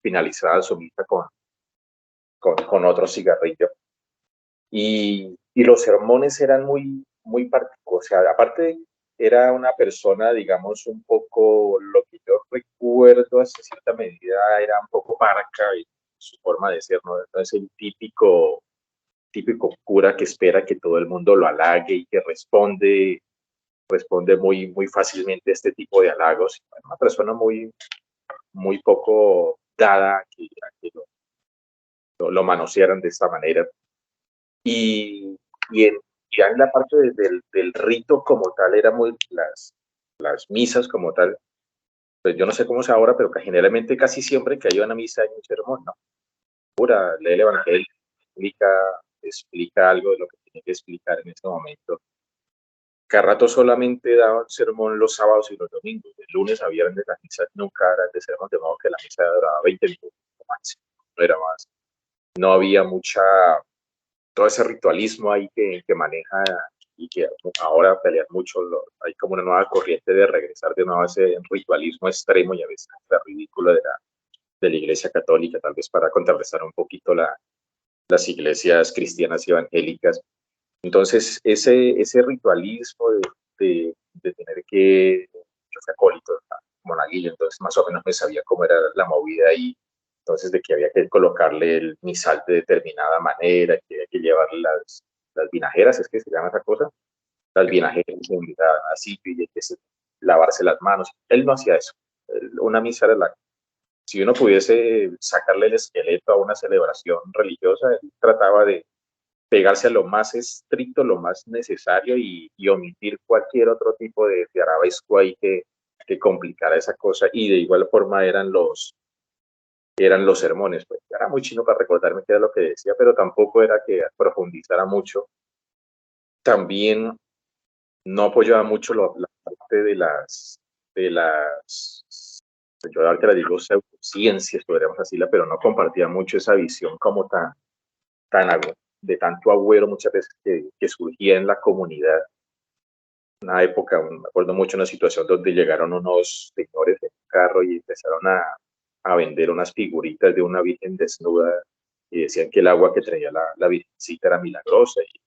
finalizaba su misa con otro cigarrillo. Y los sermones eran muy particulares. O sea, aparte, era una persona, digamos, un poco, lo que yo recuerdo hasta cierta medida, era un poco parca y su forma de ser, no es el típico cura que espera que todo el mundo lo halague y que responde muy fácilmente a este tipo de halagos. Una persona muy poco dada a que lo manosearan de esta manera. Y ya en la parte del rito como tal, era las misas como tal, pues yo no sé cómo es ahora, pero que generalmente casi siempre que hay una misa hay un sermón, ¿no? Pura, lee el evangelio, explica algo de lo que tiene que explicar en este momento. Carrato solamente daba un sermón los sábados y los domingos, de lunes a viernes las misas nunca eran de sermón, de modo que la misa duraba 20 minutos máximo, no era más. No había todo ese ritualismo ahí que maneja y que ahora pelean mucho, hay como una nueva corriente de regresar de nuevo a ese ritualismo extremo y a veces ridículo de la Iglesia Católica, tal vez para contrarrestar un poquito las iglesias cristianas y evangélicas. Entonces, ese ritualismo de tener que, yo fui acólito, monaguillo, entonces más o menos me sabía cómo era la movida ahí, entonces de que había que colocarle el misal de determinada manera, que había que llevar las vinajeras, es que se llama esa cosa, las vinajeras así, y hay que lavarse las manos. Él no hacía eso. Una misa era si uno pudiese sacarle el esqueleto a una celebración religiosa, él trataba de pegarse a lo más estricto, lo más necesario y omitir cualquier otro tipo de arabesco ahí que complicara esa cosa. Y de igual forma eran los sermones. Pues era muy chino para recordarme qué era lo que decía, pero tampoco era que profundizara mucho. También no apoyaba mucho la parte yo ahora que la digo pseudociencias, podríamos decirla, pero no compartía mucho esa visión como de tanto agüero muchas veces que surgía en la comunidad. Una época, me acuerdo mucho una situación donde llegaron unos señores en un carro y empezaron a vender unas figuritas de una virgen desnuda y decían que el agua que traía la Virgencita era milagrosa. Y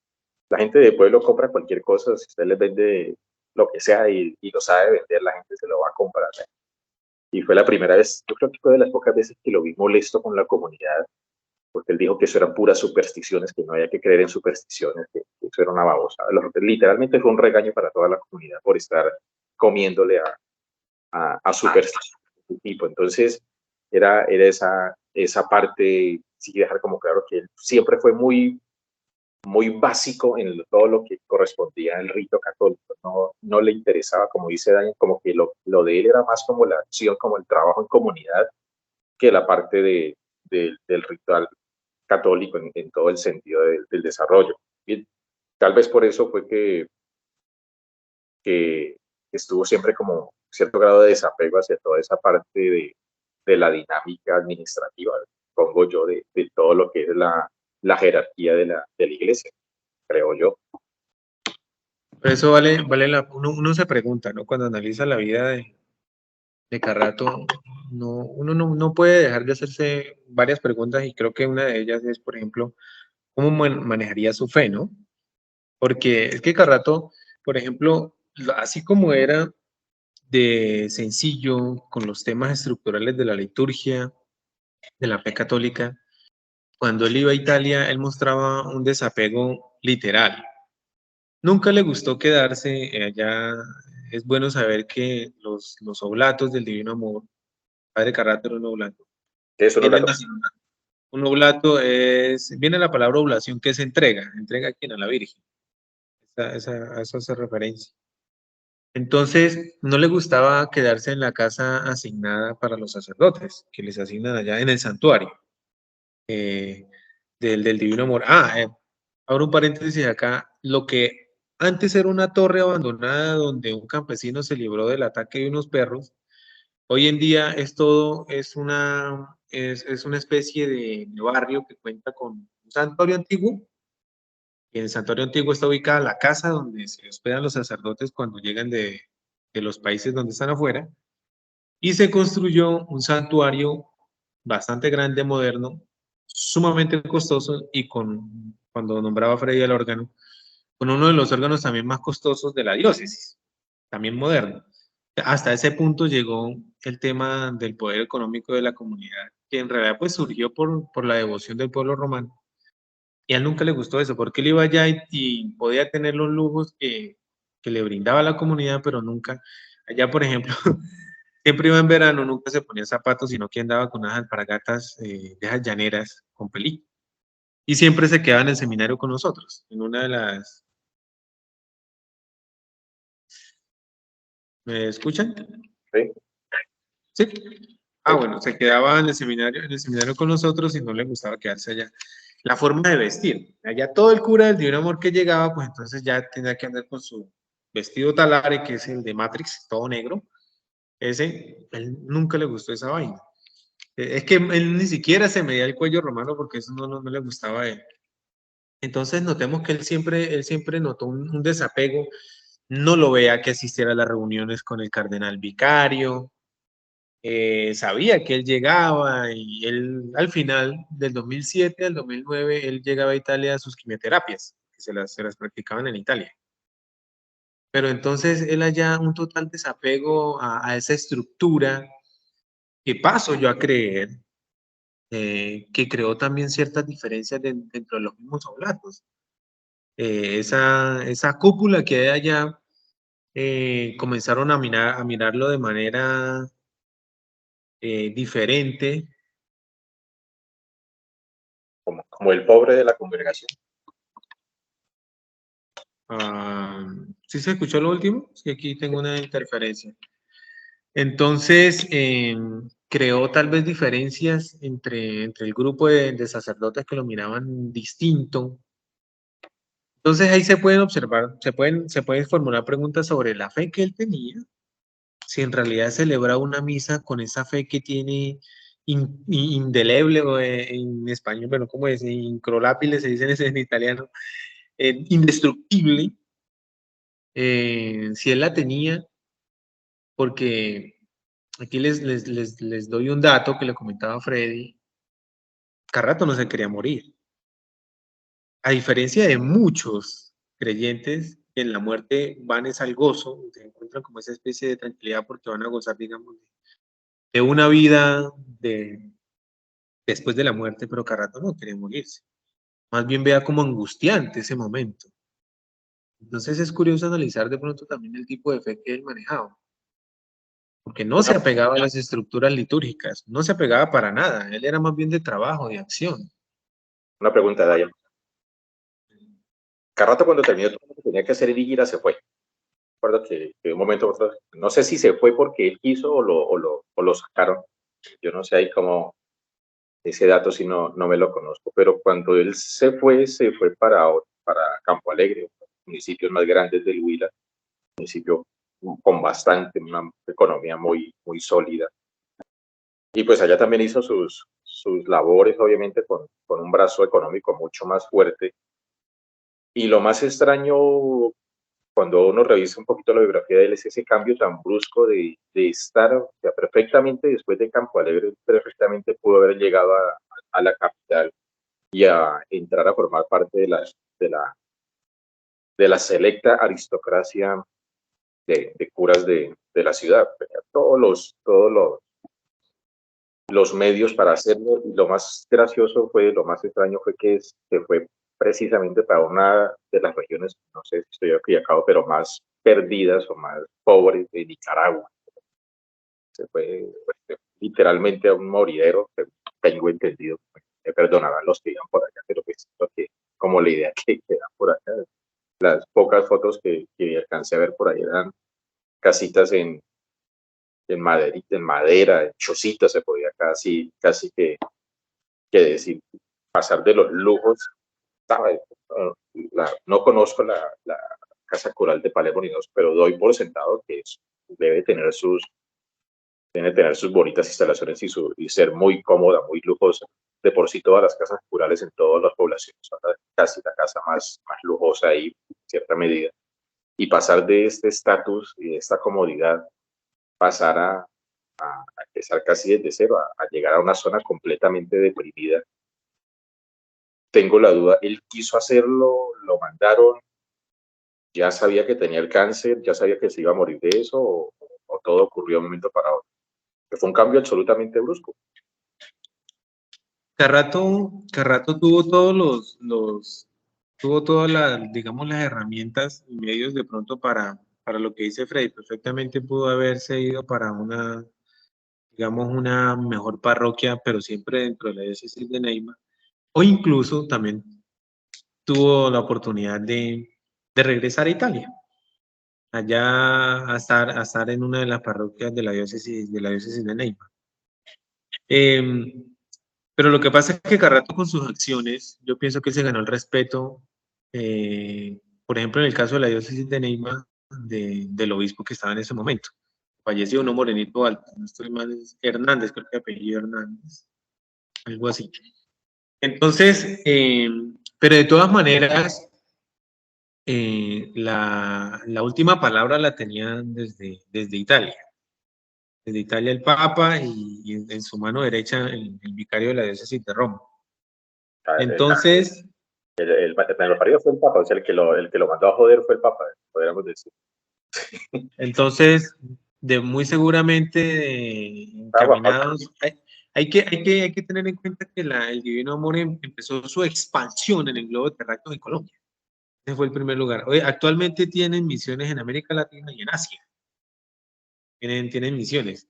la gente de pueblo compra cualquier cosa, si usted les vende lo que sea y lo sabe vender, la gente se lo va a comprar. Y fue la primera vez, yo creo que fue de las pocas veces que lo vi molesto con la comunidad, porque él dijo que eso eran puras supersticiones, que no había que creer en supersticiones, que eso era una babosa. Literalmente fue un regaño para toda la comunidad por estar comiéndole a supersticiones de este tipo. Entonces, era esa parte, sí dejar como claro que él siempre fue muy básico en todo lo que correspondía al rito católico. No le interesaba, como dice Daniel, como que lo de él era más como la acción, como el trabajo en comunidad, que la parte del ritual católico en todo el sentido del desarrollo. Y tal vez por eso fue que estuvo siempre como cierto grado de desapego hacia toda esa parte de la dinámica administrativa, pongo yo, de todo lo que es la jerarquía de la iglesia, creo yo. Por eso uno se pregunta, ¿no? Cuando analiza la vida de Carrato, uno no puede dejar de hacerse varias preguntas y creo que una de ellas es, por ejemplo, ¿cómo manejaría su fe, no? Porque es que Carrato, por ejemplo, así como era de sencillo con los temas estructurales de la liturgia, de la fe católica, cuando él iba a Italia, él mostraba un desapego literal. Nunca le gustó quedarse allá. Es bueno saber que los oblatos del Divino Amor, Padre Carrato era un oblato. Es un Tienen orato. un oblato viene la palabra oblación, que es entrega a quien, a la Virgen. A eso hace referencia. Entonces, no le gustaba quedarse en la casa asignada para los sacerdotes, que les asignan allá en el santuario eh, del Divino Amor. Ahora un paréntesis acá, lo que antes era una torre abandonada donde un campesino se libró del ataque de unos perros, hoy en día es una especie de barrio que cuenta con un santuario antiguo. Y en el santuario antiguo está ubicada la casa donde se hospedan los sacerdotes cuando llegan de los países donde están afuera. Y se construyó un santuario bastante grande, moderno, sumamente costoso y cuando nombraba Freddy el órgano, con uno de los órganos también más costosos de la diócesis, también moderno. Hasta ese punto llegó el tema del poder económico de la comunidad, que en realidad pues surgió por la devoción del pueblo romano. Y a él nunca le gustó eso, porque él iba allá y podía tener los lujos que le brindaba la comunidad, pero nunca. Allá, por ejemplo, siempre iba en verano, nunca se ponía zapatos, sino que andaba con unas alpargatas de esas llaneras con pelín. Y siempre se quedaba en el seminario con nosotros, en una de las... ¿Me escuchan? ¿Sí? Sí. Bueno, se quedaba en el seminario con nosotros y no le gustaba quedarse allá. La forma de vestir. Allá todo el cura del Divino Amor que llegaba, pues entonces ya tenía que andar con su vestido talare, que es el de Matrix, todo negro. Él nunca le gustó esa vaina. Es que él ni siquiera se medía el cuello romano porque eso no le gustaba a él. Entonces notemos que él siempre notó un desapego. No lo veía que asistiera a las reuniones con el cardenal vicario. Sabía que él llegaba y él al final del 2007 al 2009 él llegaba a Italia a sus quimioterapias, que se las practicaban en Italia. Pero entonces él allá un total desapego a esa estructura que paso yo a creer que creó también ciertas diferencias dentro de los mismos oblatos. Esa cúpula que hay allá comenzaron a mirarlo de manera diferente. Como el pobre de la congregación. ¿Sí se escuchó lo último? Sí, aquí tengo una interferencia. Entonces, creó tal vez diferencias entre el grupo de sacerdotes que lo miraban distinto. Entonces ahí se pueden observar, se pueden formular preguntas sobre la fe que él tenía, si en realidad celebraba una misa con esa fe que tiene indeleble, o en español, pero ¿cómo es? Incrolabile, se dice en italiano, indestructible, si él la tenía, porque aquí les doy un dato que le comentaba Freddy, Carrato no se quería morir. A diferencia de muchos creyentes, en la muerte van es al gozo, se encuentran como esa especie de tranquilidad porque van a gozar, digamos, de una vida después de la muerte, pero Carrato no quería morirse. Más bien vea como angustiante ese momento. Entonces es curioso analizar de pronto también el tipo de fe que él manejaba, porque no se Una, apegaba a las estructuras litúrgicas, no se apegaba para nada, él era más bien de trabajo, de acción. una pregunta, Dayan. Carrato cuando terminó todo lo que tenía que hacer en Higuera se fue. Recuerdo que de un momento a otro, no sé si se fue porque él quiso o lo sacaron. Yo no sé ahí cómo, ese dato si no me lo conozco, pero cuando él se fue para Campo Alegre, municipios más grandes del Huila, municipio con bastante, una economía muy sólida. Y pues allá también hizo sus labores, obviamente, con un brazo económico mucho más fuerte. Y lo más extraño, cuando uno revisa un poquito la biografía de él, es ese cambio tan brusco de estar, o sea, perfectamente después de Campo Alegre, perfectamente pudo haber llegado a la capital y a entrar a formar parte de la, de la selecta aristocracia de curas de la ciudad. Tenía los medios para hacerlo, y lo más gracioso fue, lo más extraño fue que se fue precisamente para una de las regiones, no sé si estoy equivocado, pero más perdidas o más pobres de Nicaragua. Se fue pues, literalmente a un moridero, tengo entendido. Me perdonarán los que iban por allá, pero pues como la idea que queda por acá. Las pocas fotos que alcancé a ver por ahí eran casitas en madera, en chocitas, se podía casi que decir, pasar de los lujos. ¿Sabe? No conozco la casa cural de Palermo, pero doy por sentado que debe tener sus bonitas instalaciones y ser muy cómoda, muy lujosa. De por sí todas las casas curales en todas las poblaciones son casi la casa más lujosa ahí, en cierta medida. Y pasar de este estatus y de esta comodidad, pasar a empezar casi desde cero, a llegar a una zona completamente deprimida. Tengo la duda, él quiso hacerlo, lo mandaron, ya sabía que tenía el cáncer, ya sabía que se iba a morir de eso, o todo ocurrió de un momento para otro. Que fue un cambio absolutamente brusco. Carrato tuvo tuvo todas las, digamos, las herramientas y medios de pronto para lo que dice Freddy. Perfectamente pudo haberse ido para una, digamos, una mejor parroquia, pero siempre dentro de la diócesis de Neiva. O incluso también tuvo la oportunidad de regresar a Italia, allá a estar en una de las parroquias de la diócesis de Neiva. Pero lo que pasa es que Carrato con sus acciones, yo pienso que se ganó el respeto, por ejemplo, en el caso de la diócesis de Neiva, del obispo que estaba en ese momento. Falleció uno morenito alto, no estoy mal, es Hernández, creo que apellido Hernández, algo así. Entonces, pero de todas maneras, la última palabra la tenían desde Italia. Desde Italia el Papa y en su mano derecha el vicario de la diócesis de Roma. Entonces, El parido fue el Papa, o sea, el que lo mandó a joder fue el Papa, podríamos decir. entonces de muy seguramente encaminados, hay que tener en cuenta que el Divino Amor empezó su expansión en el globo terráqueo en Colombia. Ese fue el primer lugar. Hoy, actualmente tienen misiones en América Latina y en Asia. Tienen misiones.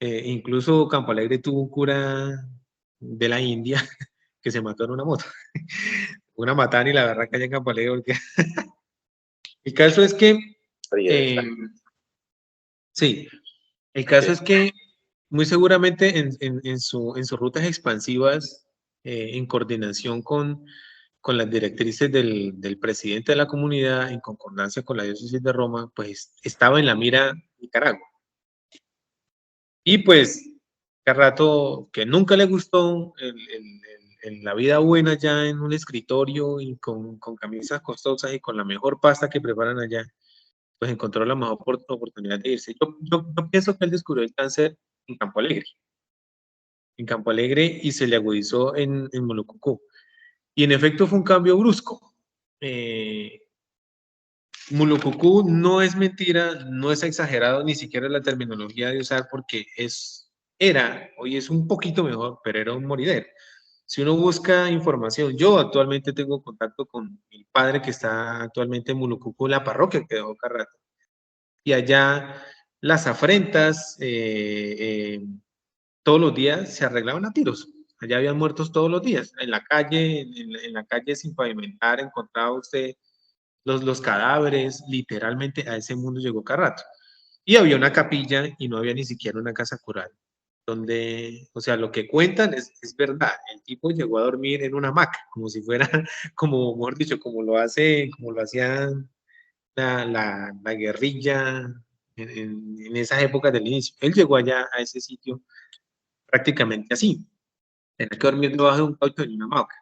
Incluso Campo Alegre tuvo un cura de la India que se mató en una moto. Una matana y la verdad que allá en Campo Alegre. Porque el caso es que, sí, el caso es que muy seguramente en sus rutas expansivas, en coordinación con las directrices del presidente de la comunidad, en concordancia con la diócesis de Roma, pues estaba en la mira Nicaragua. Y pues, Carrato, que nunca le gustó la vida buena ya en un escritorio y con camisas costosas y con la mejor pasta que preparan allá, pues encontró la mejor oportunidad de irse. Yo pienso que él descubrió el cáncer en Campo Alegre. en Campo Alegre y se le agudizó en Mulucucú. Y en efecto fue un cambio brusco. Mulucucú no es mentira, no es exagerado ni siquiera la terminología de usar porque hoy es un poquito mejor, pero era un moridero. Si uno busca información, yo actualmente tengo contacto con mi padre que está actualmente en Mulucucú, la parroquia que dejó Carrato. Y allá las afrentas todos los días se arreglaban a tiros. Allá habían muertos todos los días. En la calle, en la calle sin pavimentar, encontraba usted los cadáveres, literalmente a ese mundo llegó Carrato. Y había una capilla y no había ni siquiera una casa cural. Donde, o sea, lo que cuentan es verdad. El tipo llegó a dormir en una hamaca, como si fuera, como, mejor dicho, como lo hacían la guerrilla en esas épocas del inicio. Él llegó allá a ese sitio prácticamente así. Tenía que dormir debajo de un caucho en una hamaca.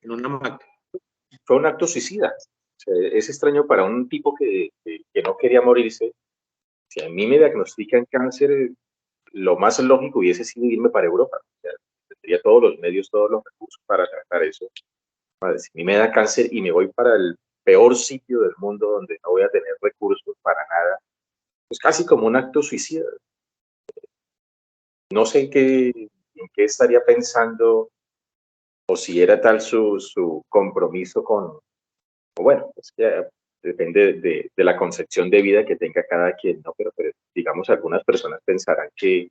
En una hamaca. Fue un acto suicida. O sea, es extraño para un tipo que no quería morirse. Si a mí me diagnostican cáncer, lo más lógico hubiese sido irme para Europa. O sea, tendría todos los medios, todos los recursos para tratar eso. Si a mí me da cáncer y me voy para el peor sitio del mundo donde no voy a tener recursos para nada, pues casi como un acto suicida. No sé en qué estaría pensando o si era tal su compromiso con, o bueno, pues ya depende de la concepción de vida que tenga cada quien, ¿no? Pero digamos, algunas personas pensarán que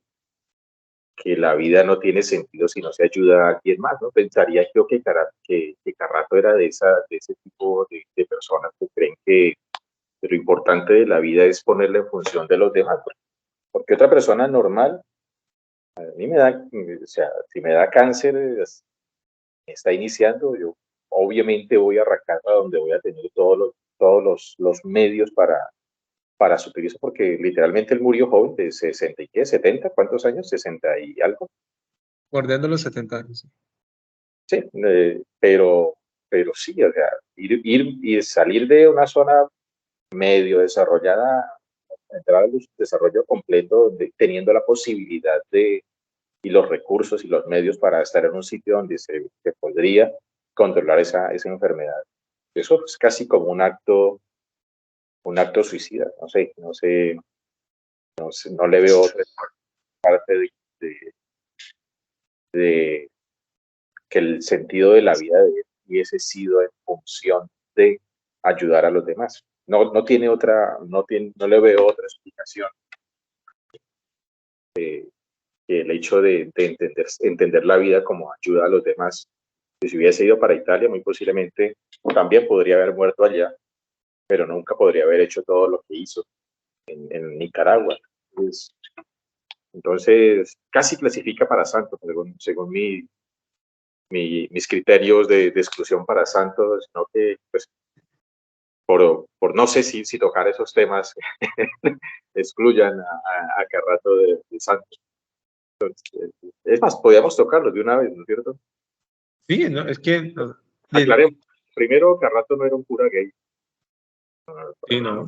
la vida no tiene sentido si no se ayuda a alguien más, ¿no? Pensaría yo que Carrato era de ese tipo de personas que creen que lo importante de la vida es ponerla en función de los demás, porque otra persona normal, a mí me da, o sea, si me da cáncer, me está iniciando, yo obviamente voy a arrancar a donde voy a tener todos los medios para suplir eso, porque literalmente él murió joven, de 60 y qué, 70, ¿cuántos años? 60 y algo. Bordeando los 70 años. Sí, pero sí, o sea, ir y salir de una zona medio desarrollada, entrar al desarrollo completo, teniendo la posibilidad y los recursos y los medios para estar en un sitio donde se podría controlar esa enfermedad. Eso es casi como un acto suicida. No le veo otra parte de que el sentido de la vida de él hubiese sido en función de ayudar a los demás. No tiene otra, no le veo otra explicación que el hecho de entender la vida como ayuda a los demás. Si hubiese ido para Italia, muy posiblemente también podría haber muerto allá, pero nunca podría haber hecho todo lo que hizo en Nicaragua. Entonces, casi clasifica para santo, según mis criterios de exclusión para santos, sino que pues, por no sé si tocar esos temas excluyan a Carrato de santos. Entonces, es más, podíamos tocarlos de una vez, ¿no es cierto? Sí, no, es que Aclaremos. Primero, Carrato no era un cura gay. sí, no.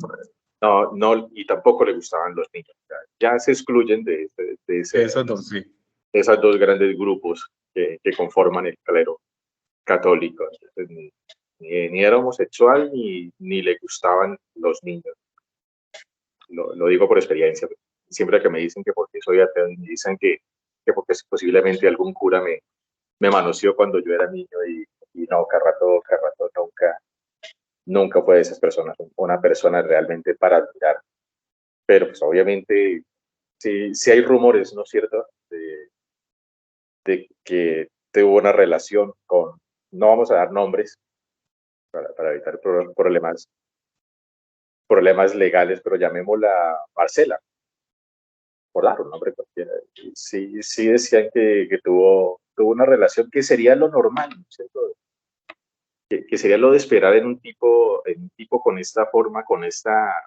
No, y tampoco le gustaban los niños. Ya se excluyen de Eso no, sí. esas dos grandes grupos que conforman el clero católico. Entonces, ni era homosexual ni le gustaban los niños. Lo digo por experiencia. Siempre que me dicen que porque soy ateo, me dicen que porque posiblemente algún cura me manoseó cuando yo era niño y no, Carrato nunca fue de esas personas, una persona realmente para admirar. Pero pues obviamente sí hay rumores, ¿no es cierto?, de que tuvo una relación con, no vamos a dar nombres para evitar problemas legales, pero llamémosla Marcela, por dar un nombre cualquiera. Sí decían que tuvo una relación que sería lo normal, ¿no es cierto?, que sería lo de esperar en un tipo con esta forma, con esta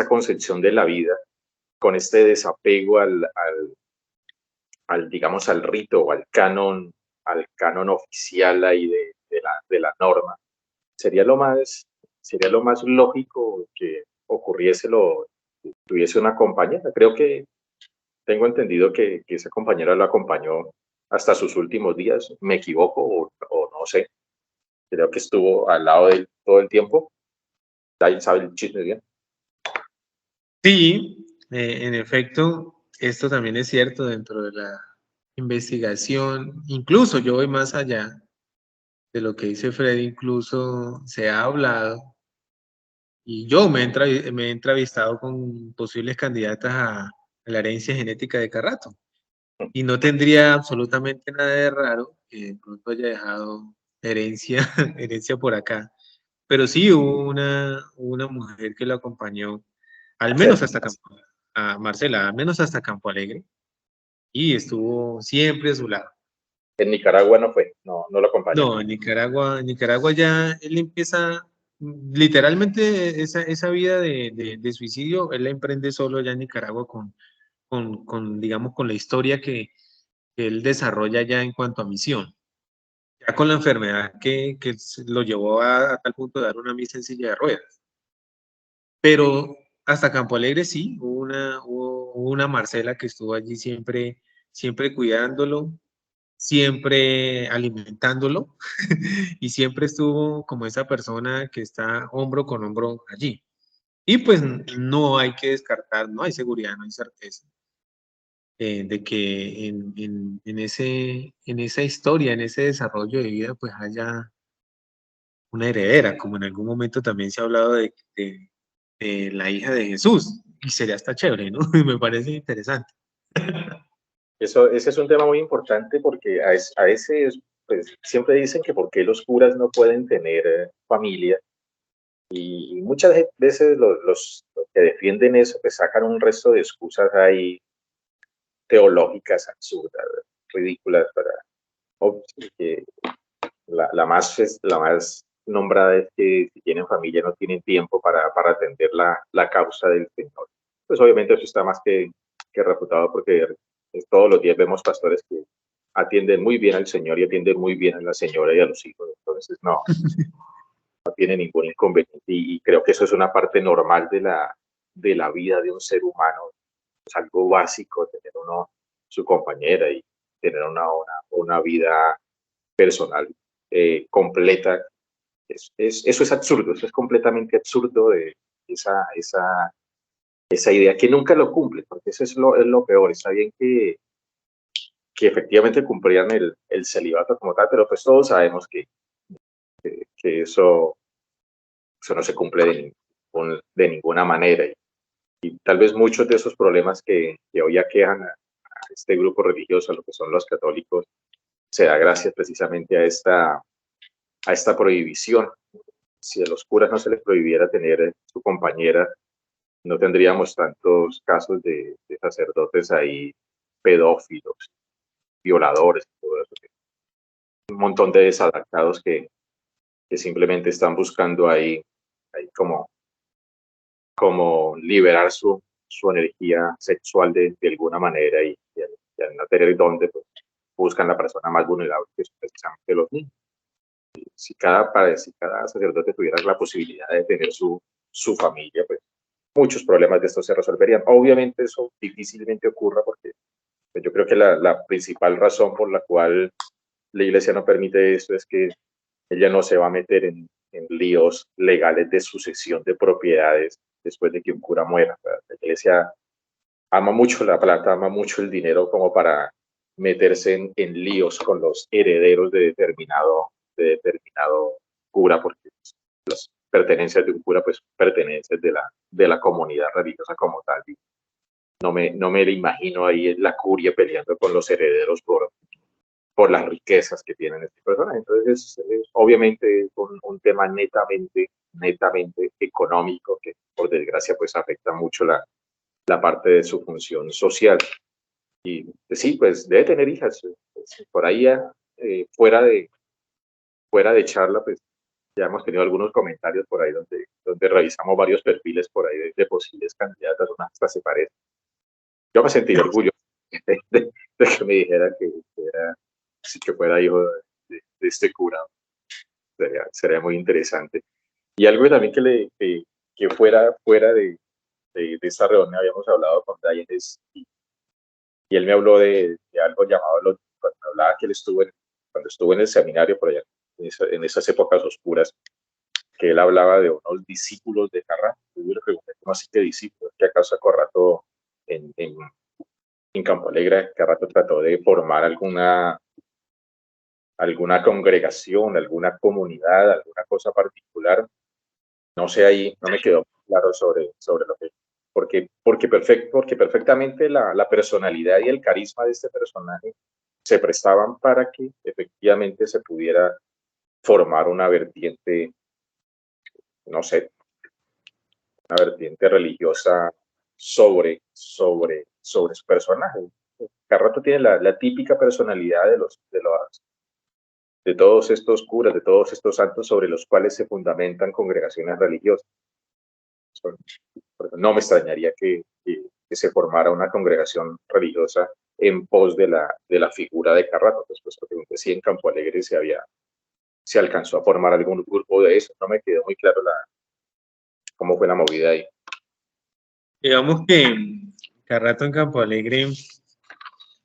concepción de la vida, con este desapego digamos, al rito o al canon oficial ahí de la norma. Sería lo más lógico que ocurriese tuviese una compañera. Creo que tengo entendido que esa compañera lo acompañó hasta sus últimos días. ¿Me equivoco o no sé? Creo que estuvo al lado de él todo el tiempo. ¿Alguien sabe el chisme bien? Sí, en efecto, esto también es cierto dentro de la investigación. Incluso yo voy más allá de lo que dice Freddy, incluso se ha hablado y yo me he entrevistado con posibles candidatas a la herencia genética de Carrato. Y no tendría absolutamente nada de raro que de pronto haya dejado herencia, herencia por acá. Pero sí hubo una mujer que lo acompañó, al menos Marcela. hasta Campo, a Marcela, al menos hasta Campo Alegre, y estuvo siempre a su lado. En Nicaragua no fue, no lo acompañó. No, en Nicaragua ya él empieza, literalmente esa vida de suicidio, él la emprende solo allá en Nicaragua digamos, con la historia que él desarrolla ya en cuanto a misión. Ya con la enfermedad que lo llevó a tal punto de dar una misa en silla de ruedas. Pero hasta Campo Alegre sí, hubo una Marcela que estuvo allí siempre, siempre cuidándolo, siempre alimentándolo y siempre estuvo como esa persona que está hombro con hombro allí. Y pues no hay que descartar, no hay seguridad, no hay certeza de que en esa historia, en ese desarrollo de vida, pues haya una heredera, como en algún momento también se ha hablado de la hija de Jesús, y sería hasta chévere, ¿no? Me parece interesante. Ese es un tema muy importante porque a veces pues, siempre dicen que por qué los curas no pueden tener familia y muchas veces los que defienden eso pues sacan un resto de excusas ahí teológicas absurdas, ridículas o, que la más nombrada es que si tienen familia no tienen tiempo para atender la causa del Señor. Pues obviamente eso está más que refutado porque todos los días vemos pastores que atienden muy bien al Señor y atienden muy bien a la señora y a los hijos. Entonces no tiene ningún inconveniente y creo que eso es una parte normal de la vida de un ser humano. Es algo básico tener uno su compañera y tener una vida personal completa. Eso es absurdo, eso es completamente absurdo de esa idea que nunca lo cumple, porque eso es lo peor. Está bien que efectivamente cumplían el celibato como tal, pero pues todos sabemos que eso no se cumple de ninguna manera. Y tal vez muchos de esos problemas que hoy aquejan a este grupo religioso, lo que son los católicos, se da gracias precisamente a esta prohibición. Si a los curas no se les prohibiera tener su compañera, no tendríamos tantos casos de sacerdotes ahí pedófilos, violadores, todo eso. Un montón de desadaptados que simplemente están buscando ahí como liberar su energía sexual de alguna manera y al no tener dónde, pues, buscan la persona más vulnerable, que son precisamente los niños. Si cada sacerdote tuviera la posibilidad de tener su familia, pues muchos problemas de estos se resolverían. Obviamente eso difícilmente ocurra porque pues, yo creo que la principal razón por la cual la iglesia no permite esto es que ella no se va a meter en líos legales de sucesión de propiedades después de que un cura muera. La iglesia ama mucho la plata, ama mucho el dinero como para meterse en líos con los herederos de determinado cura, porque las pertenencias de un cura pues pertenencias de la comunidad religiosa como tal. Y no me imagino ahí la curia peleando con los herederos por las riquezas que tienen estas personas. Entonces, es obviamente un tema netamente económico que por desgracia pues afecta mucho la parte de su función social. Y pues, sí, pues debe tener hijas. Pues, por ahí fuera de charla, pues ya hemos tenido algunos comentarios por ahí donde revisamos varios perfiles por ahí de posibles candidatas, una hasta se parece. Yo me sentí orgulloso de que me dijera que fuera hijo de este cura. Sería muy interesante. Y algo también que fuera de esta reunión habíamos hablado con Diane es y él me habló de algo llamado, cuando me hablaba que él cuando estuvo en el seminario por allá, en esas épocas oscuras, que él hablaba de unos discípulos de Carrato. Yo le pregunté, ¿cómo así que discípulos? ¿Que acaso Carrato en Campo Alegre, Carrato trató de formar alguna congregación, alguna comunidad, alguna cosa particular? No sé, ahí no me quedó claro sobre lo que... Porque perfectamente la personalidad y el carisma de este personaje se prestaban para que efectivamente se pudiera formar una vertiente, no sé, una vertiente religiosa sobre su personaje. Carrato tiene la típica personalidad de todos estos curas, de todos estos santos sobre los cuales se fundamentan congregaciones religiosas. No me extrañaría que se formara una congregación religiosa en pos de la figura de Carrato. Después pregunté si en Campo Alegre se alcanzó a formar algún grupo de eso. No me quedó muy claro cómo fue la movida ahí. Digamos que Carrato en Campo Alegre,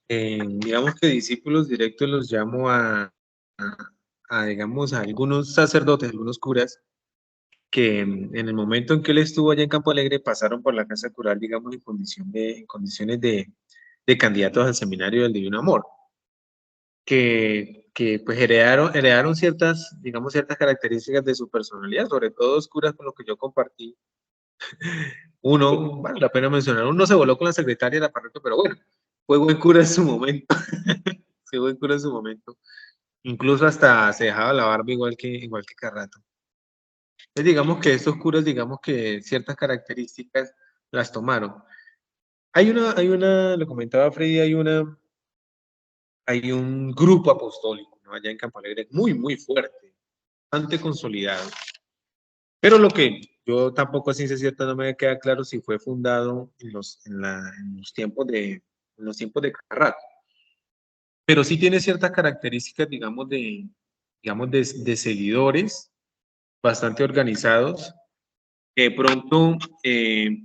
digamos que discípulos directos los llamo digamos, a algunos sacerdotes, algunos curas, que en el momento en que él estuvo allá en Campo Alegre pasaron por la casa cural, digamos, en condiciones de candidatos al seminario del Divino Amor, que pues heredaron ciertas, digamos, ciertas características de su personalidad, sobre todo dos curas con los que yo compartí. Uno, vale la pena mencionar, uno se voló con la secretaria de la parroquia, pero bueno, fue buen cura en su momento. Fue buen cura en su momento. Incluso hasta se dejaba la barba igual que Carrato. Entonces, digamos que estos curas, digamos que ciertas características las tomaron. Hay una, lo comentaba Freddy, hay un grupo apostólico, ¿no? Allá en Campo Alegre, muy, muy fuerte, bastante consolidado. Pero lo que yo tampoco a ciencia cierta no me queda claro si fue fundado en los tiempos de Carrato. Pero sí tiene ciertas características, digamos, de seguidores bastante organizados, que de pronto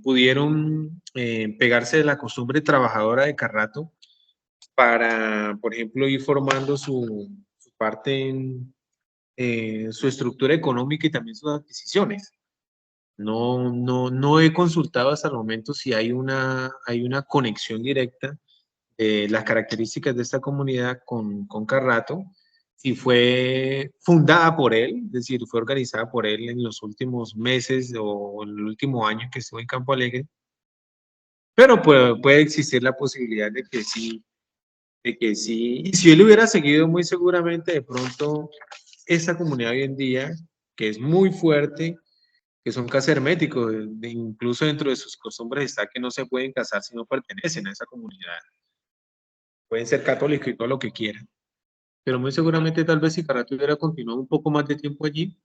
pudieron pegarse de la costumbre trabajadora de Carrato para, por ejemplo, ir formando su parte, su estructura económica y también sus adquisiciones. No he consultado hasta el momento si hay una conexión directa de las características de esta comunidad con Carrato, si fue fundada por él, es decir, fue organizada por él en los últimos meses o en el último año que estuvo en Campo Alegre, pero puede existir la posibilidad de que sí, y si él hubiera seguido muy seguramente, de pronto, esta comunidad hoy en día, que es muy fuerte, que son casi herméticos, incluso dentro de sus costumbres está que no se pueden casar si no pertenecen a esa comunidad. Pueden ser católicos y todo lo que quieran, pero muy seguramente tal vez si Carrato hubiera continuado un poco más de tiempo allí,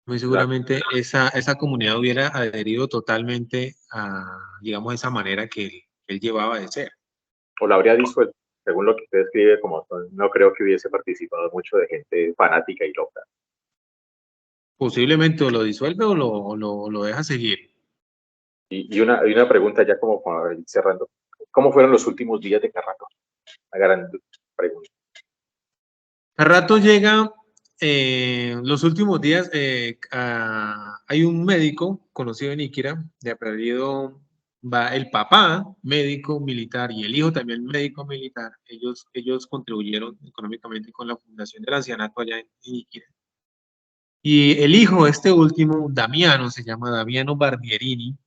muy seguramente esa comunidad hubiera adherido totalmente a, digamos, esa manera que él llevaba de ser. O la habría disuelto, según lo que usted escribe, como no creo que hubiese participado mucho de gente fanática y loca. Posiblemente o lo disuelve o lo deja seguir. Y una pregunta ya como para ir cerrando. ¿Cómo fueron los últimos días de Carrato? Una gran pregunta. Carrato llega, los últimos días, hay un médico conocido en Iquira, de apellido, va el papá, médico militar, y el hijo también médico militar. Ellos contribuyeron económicamente con la fundación del ancianato allá en Iquira. Y el hijo, este último, Damiano, se llama Damiano Barbierini,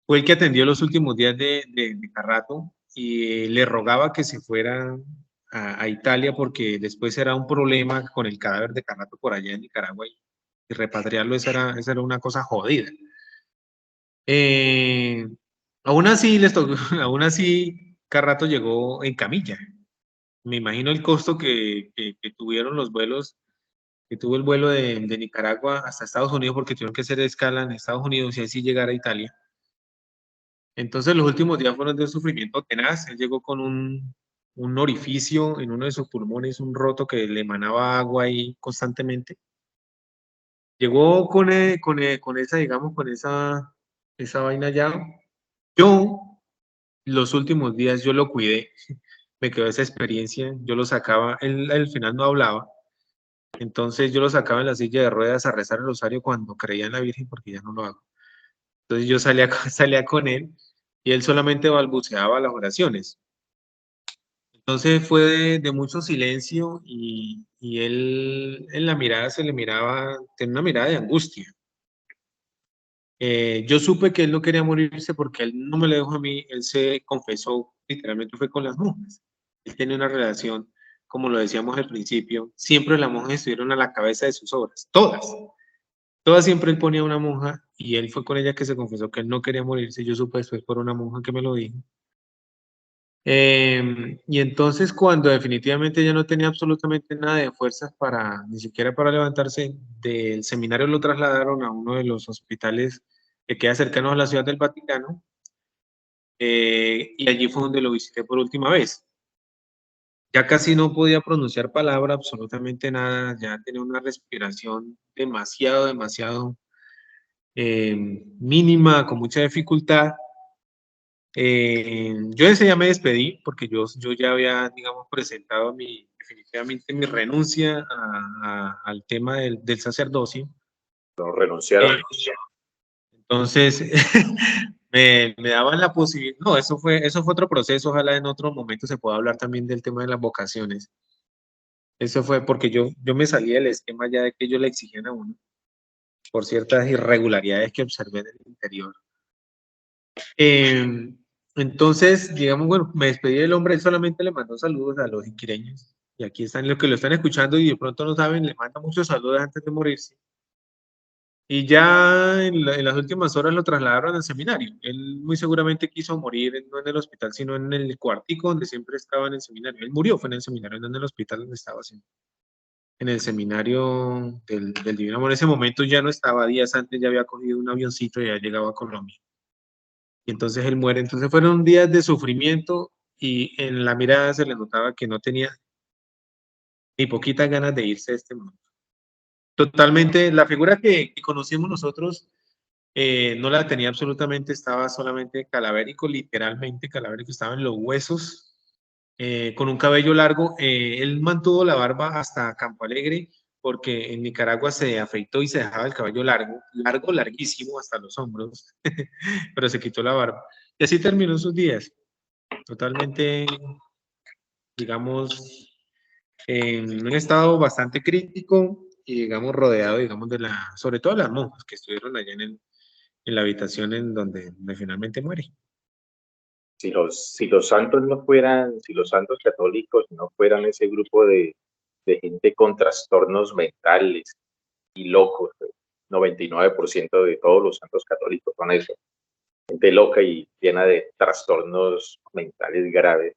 fue el que atendió los últimos días de Carrato y le rogaba que se fuera a Italia porque después era un problema con el cadáver de Carrato por allá en Nicaragua y repatriarlo, esa era una cosa jodida. Aún así, aún así, Carrato llegó en camilla. Me imagino el costo que tuvieron los vuelos, que tuvo el vuelo de Nicaragua hasta Estados Unidos porque tuvieron que hacer escala en Estados Unidos y así llegar a Italia. Entonces los últimos días fueron de un sufrimiento tenaz. Él llegó con un orificio en uno de sus pulmones, un roto que le emanaba agua ahí constantemente. Llegó con esa, digamos, con esa vaina ya. Yo los últimos días yo lo cuidé, me quedó esa experiencia, yo lo sacaba, él al final no hablaba, entonces yo lo sacaba en la silla de ruedas a rezar el rosario cuando creía en la Virgen, porque ya no lo hago. Entonces yo salía, salía con él y él solamente balbuceaba las oraciones. Entonces fue de mucho silencio y él en la mirada se le miraba, tenía una mirada de angustia. Yo supe que él no quería morirse porque él no me lo dejó a mí, él se confesó, literalmente fue con las monjas. Él tenía una relación, como lo decíamos al principio, siempre las monjas estuvieron a la cabeza de sus obras, todas. Todas siempre él ponía una monja y él fue con ella que se confesó que él no quería morirse. Yo supe después por una monja que me lo dijo. Y entonces cuando definitivamente ya no tenía absolutamente nada de fuerzas para, ni siquiera para levantarse, del seminario lo trasladaron a uno de los hospitales que queda cercano a la Ciudad del Vaticano, y allí fue donde lo visité por última vez. Ya casi no podía pronunciar palabra, absolutamente nada, ya tenía una respiración demasiado mínima, con mucha dificultad. Yo ese ya me despedí porque yo ya había, digamos, presentado definitivamente mi renuncia al tema del sacerdocio. No renunciaron. Entonces, me daban la posibilidad, no, eso fue otro proceso, ojalá en otro momento se pueda hablar también del tema de las vocaciones. Eso fue porque yo me salí del esquema ya de que ellos le exigían a uno por ciertas irregularidades que observé en el interior. Entonces, digamos, bueno, me despedí del hombre, él solamente le mandó saludos a los inquireños, y aquí están los que lo están escuchando y de pronto no saben, le manda muchos saludos antes de morirse. Y ya en las últimas horas lo trasladaron al seminario. Él muy seguramente quiso morir no en el hospital, sino en el cuartico donde siempre estaba en el seminario. Él murió, fue en el seminario, no en el hospital donde estaba, sino en el seminario del Divino Amor. En ese momento ya no estaba, días antes ya había cogido un avioncito y ya llegaba a Colombia. Y entonces él muere. Entonces fueron días de sufrimiento y en la mirada se le notaba que no tenía ni poquitas ganas de irse de este mundo. Totalmente, la figura que conocimos nosotros no la tenía absolutamente, estaba solamente calabérico, literalmente calabérico, estaba en los huesos, con un cabello largo. Él mantuvo la barba hasta Campo Alegre, porque en Nicaragua se afeitó y se dejaba el cabello largo, larguísimo, hasta los hombros, pero se quitó la barba. Y así terminó sus días, totalmente, digamos, en un estado bastante crítico y, digamos, rodeado, digamos, sobre todo de las monjas que estuvieron allá en la habitación en donde finalmente muere. Si los santos no fueran, si los santos católicos no fueran ese grupo de gente con trastornos mentales y locos, 99% de todos los santos católicos son eso, gente loca y llena de trastornos mentales graves,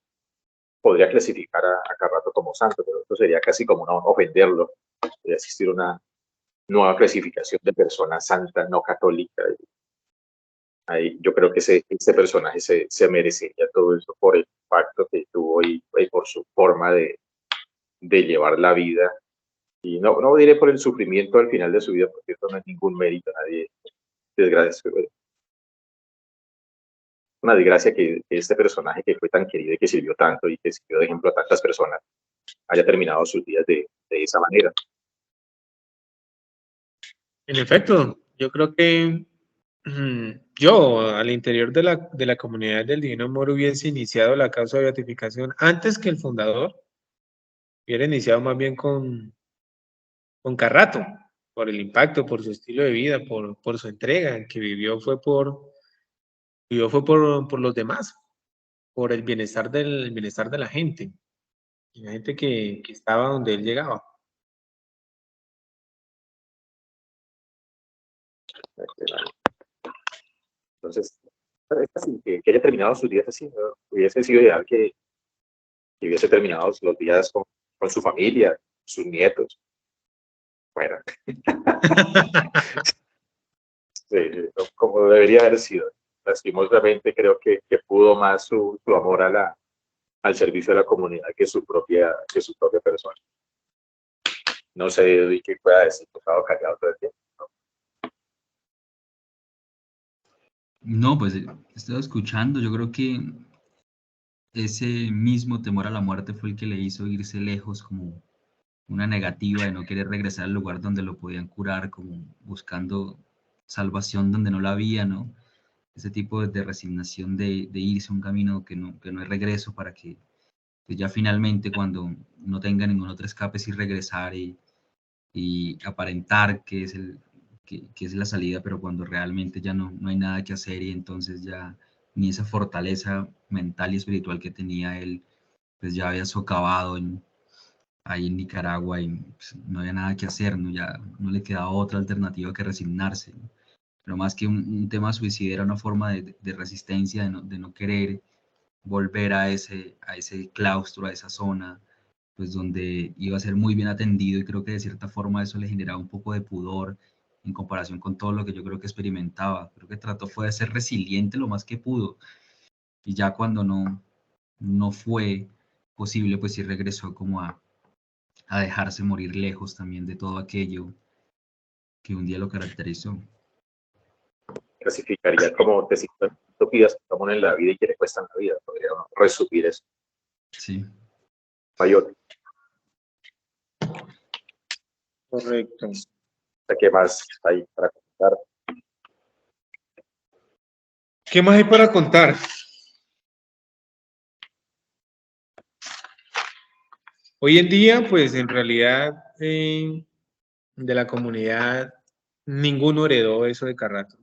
podría clasificar a Carrato como santo, pero esto sería casi como no ofenderlo. Podría existir una nueva clasificación de persona santa no católica. Ahí, yo creo que este personaje se merecería todo eso por el impacto que tuvo y por su forma de llevar la vida. Y no diré por el sufrimiento al final de su vida, porque esto no es ningún mérito, nadie, desgracia, una desgracia que este personaje que fue tan querido y que sirvió tanto y que sirvió de ejemplo a tantas personas haya terminado sus días de esa manera. En efecto, yo creo que yo al interior de la comunidad del Divino Amor hubiese iniciado la causa de beatificación antes que el fundador, hubiera iniciado más bien con Carrato, por el impacto, por su estilo de vida, por su entrega, que vivió fue por los demás, por el bienestar de la gente que estaba donde él llegaba. Entonces, que haya terminado sus días así, ¿no? Hubiese sido ideal que hubiese terminado los días con su familia, sus nietos. Bueno, sí, como debería haber sido. Lastimosamente creo que pudo más su amor al servicio de la comunidad que su propia persona. No sé, ¿y qué pueda decir? Estaba callado todo el tiempo. No, pues he estado escuchando, yo creo que ese mismo temor a la muerte fue el que le hizo irse lejos, como una negativa de no querer regresar al lugar donde lo podían curar, como buscando salvación donde no la había, ¿no? Ese tipo de resignación de irse a un camino que no hay regreso para que pues ya finalmente cuando no tenga ningún otro escape sí regresar y aparentar que es la salida, pero cuando realmente ya no hay nada que hacer y entonces ya ni esa fortaleza mental y espiritual que tenía él, pues ya había socavado ahí en Nicaragua y pues, no había nada que hacer, ¿no? Ya no le quedaba otra alternativa que resignarse, ¿no? Pero más que un tema suicida era una forma de resistencia, de no querer volver a ese claustro, a esa zona, pues donde iba a ser muy bien atendido y creo que de cierta forma eso le generaba un poco de pudor en comparación con todo lo que yo creo que experimentaba. Creo que trató fue de ser resiliente lo más que pudo y ya cuando no fue posible, pues sí regresó como a dejarse morir lejos también de todo aquello que un día lo caracterizó. Clasificaría como de 50 utopías que toman en la vida y que le cuestan la vida. Podría uno resumir eso. Sí. Mayor. Correcto. ¿Qué más hay para contar? ¿Qué más hay para contar? Hoy en día, pues en realidad de la comunidad ninguno heredó eso de Carrato.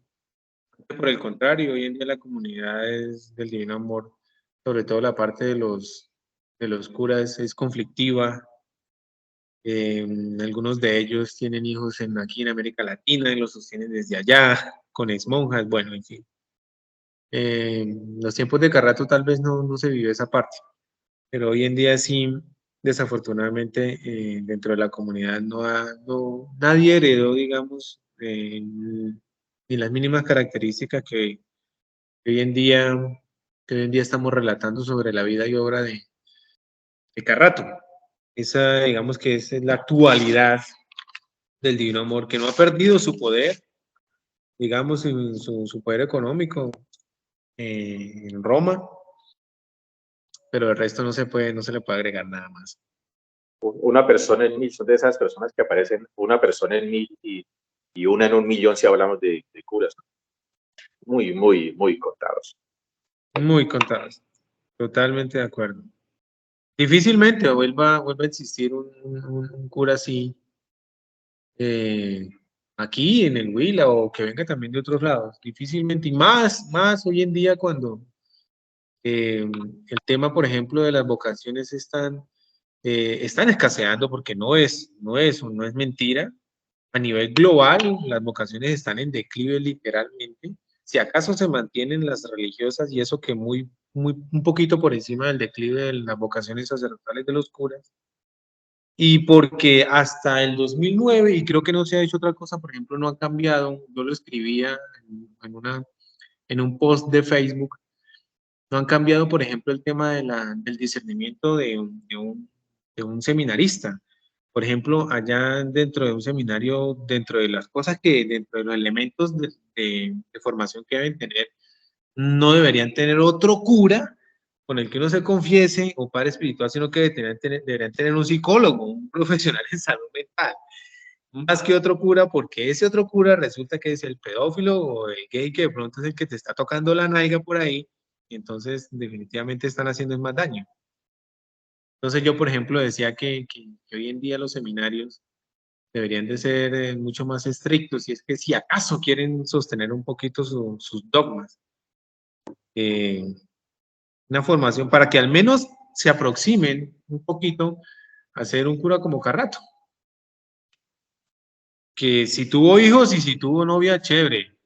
Por el contrario, hoy en día la comunidad es del Divino Amor, sobre todo la parte de los curas es conflictiva. Algunos de ellos tienen hijos aquí en América Latina y los sostienen desde allá, con exmonjas, bueno, en fin. Los tiempos de Carrato tal vez no se vivió esa parte, pero hoy en día sí, desafortunadamente, dentro de la comunidad nadie heredó, digamos, ni las mínimas características que hoy en día, que hoy en día estamos relatando sobre la vida y obra de Carrato. Esa, digamos que esa es la actualidad del Divino Amor, que no ha perdido su poder, digamos, su poder económico en Roma, pero el resto no se le puede agregar nada más. Una persona en mil, son de esas personas que aparecen una persona en mil y una en un millón si hablamos de curas. Muy, muy, muy contados. Muy contadas, totalmente de acuerdo. Difícilmente vuelva a existir un cura así aquí en el Huila o que venga también de otros lados. Difícilmente, y más hoy en día cuando el tema, por ejemplo, de las vocaciones están escaseando porque no es mentira. A nivel global, las vocaciones están en declive literalmente. Si acaso se mantienen las religiosas y eso que un poquito por encima del declive de las vocaciones sacerdotales de los curas. Y porque hasta el 2009, y creo que no se ha hecho otra cosa, por ejemplo, no ha cambiado, yo lo escribía en un post de Facebook, no han cambiado, por ejemplo, el tema del discernimiento de un seminarista. Por ejemplo, allá dentro de un seminario, dentro de las cosas dentro de los elementos de formación que deben tener, no deberían tener otro cura con el que uno se confiese o padre espiritual, sino que deberían tener un psicólogo, un profesional en salud mental, más que otro cura, porque ese otro cura resulta que es el pedófilo o el gay que de pronto es el que te está tocando la nalga por ahí, y entonces definitivamente están haciendo más daño. Entonces yo, por ejemplo, decía que hoy en día los seminarios deberían de ser mucho más estrictos, y es que si acaso quieren sostener un poquito sus dogmas. Una formación para que al menos se aproximen un poquito a ser un cura como Carrato. Que si tuvo hijos y si tuvo novia, chévere,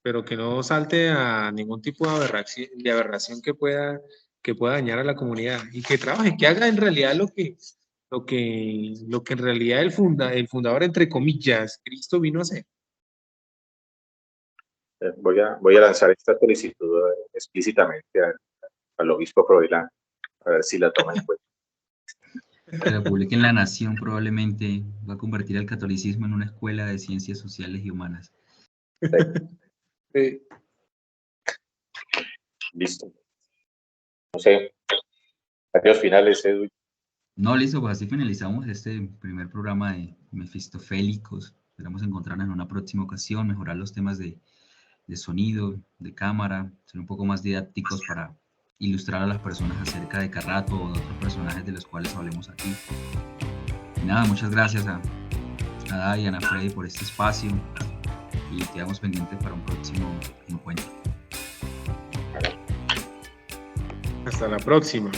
pero que no salte a ningún tipo de aberración que pueda dañar a la comunidad y que trabaje, que haga en realidad lo que en realidad el fundador, entre comillas, Cristo vino a hacer. Voy a lanzar esta solicitud explícitamente al obispo Froilán, a ver si la toma en cuenta. Que la publique en La Nación probablemente va a convertir al catolicismo en una escuela de ciencias sociales y humanas. Listo. No sé, varios finales, Edwin. No, listo, pues así finalizamos este primer programa de Mefistofélicos. Esperamos encontrarnos en una próxima ocasión, mejorar los temas de sonido, de cámara, ser un poco más didácticos para ilustrar a las personas acerca de Carrato o de otros personajes de los cuales hablemos aquí. Y nada, muchas gracias a Dai y a Ana Freddy por este espacio y quedamos pendientes para un próximo encuentro. Hasta la próxima.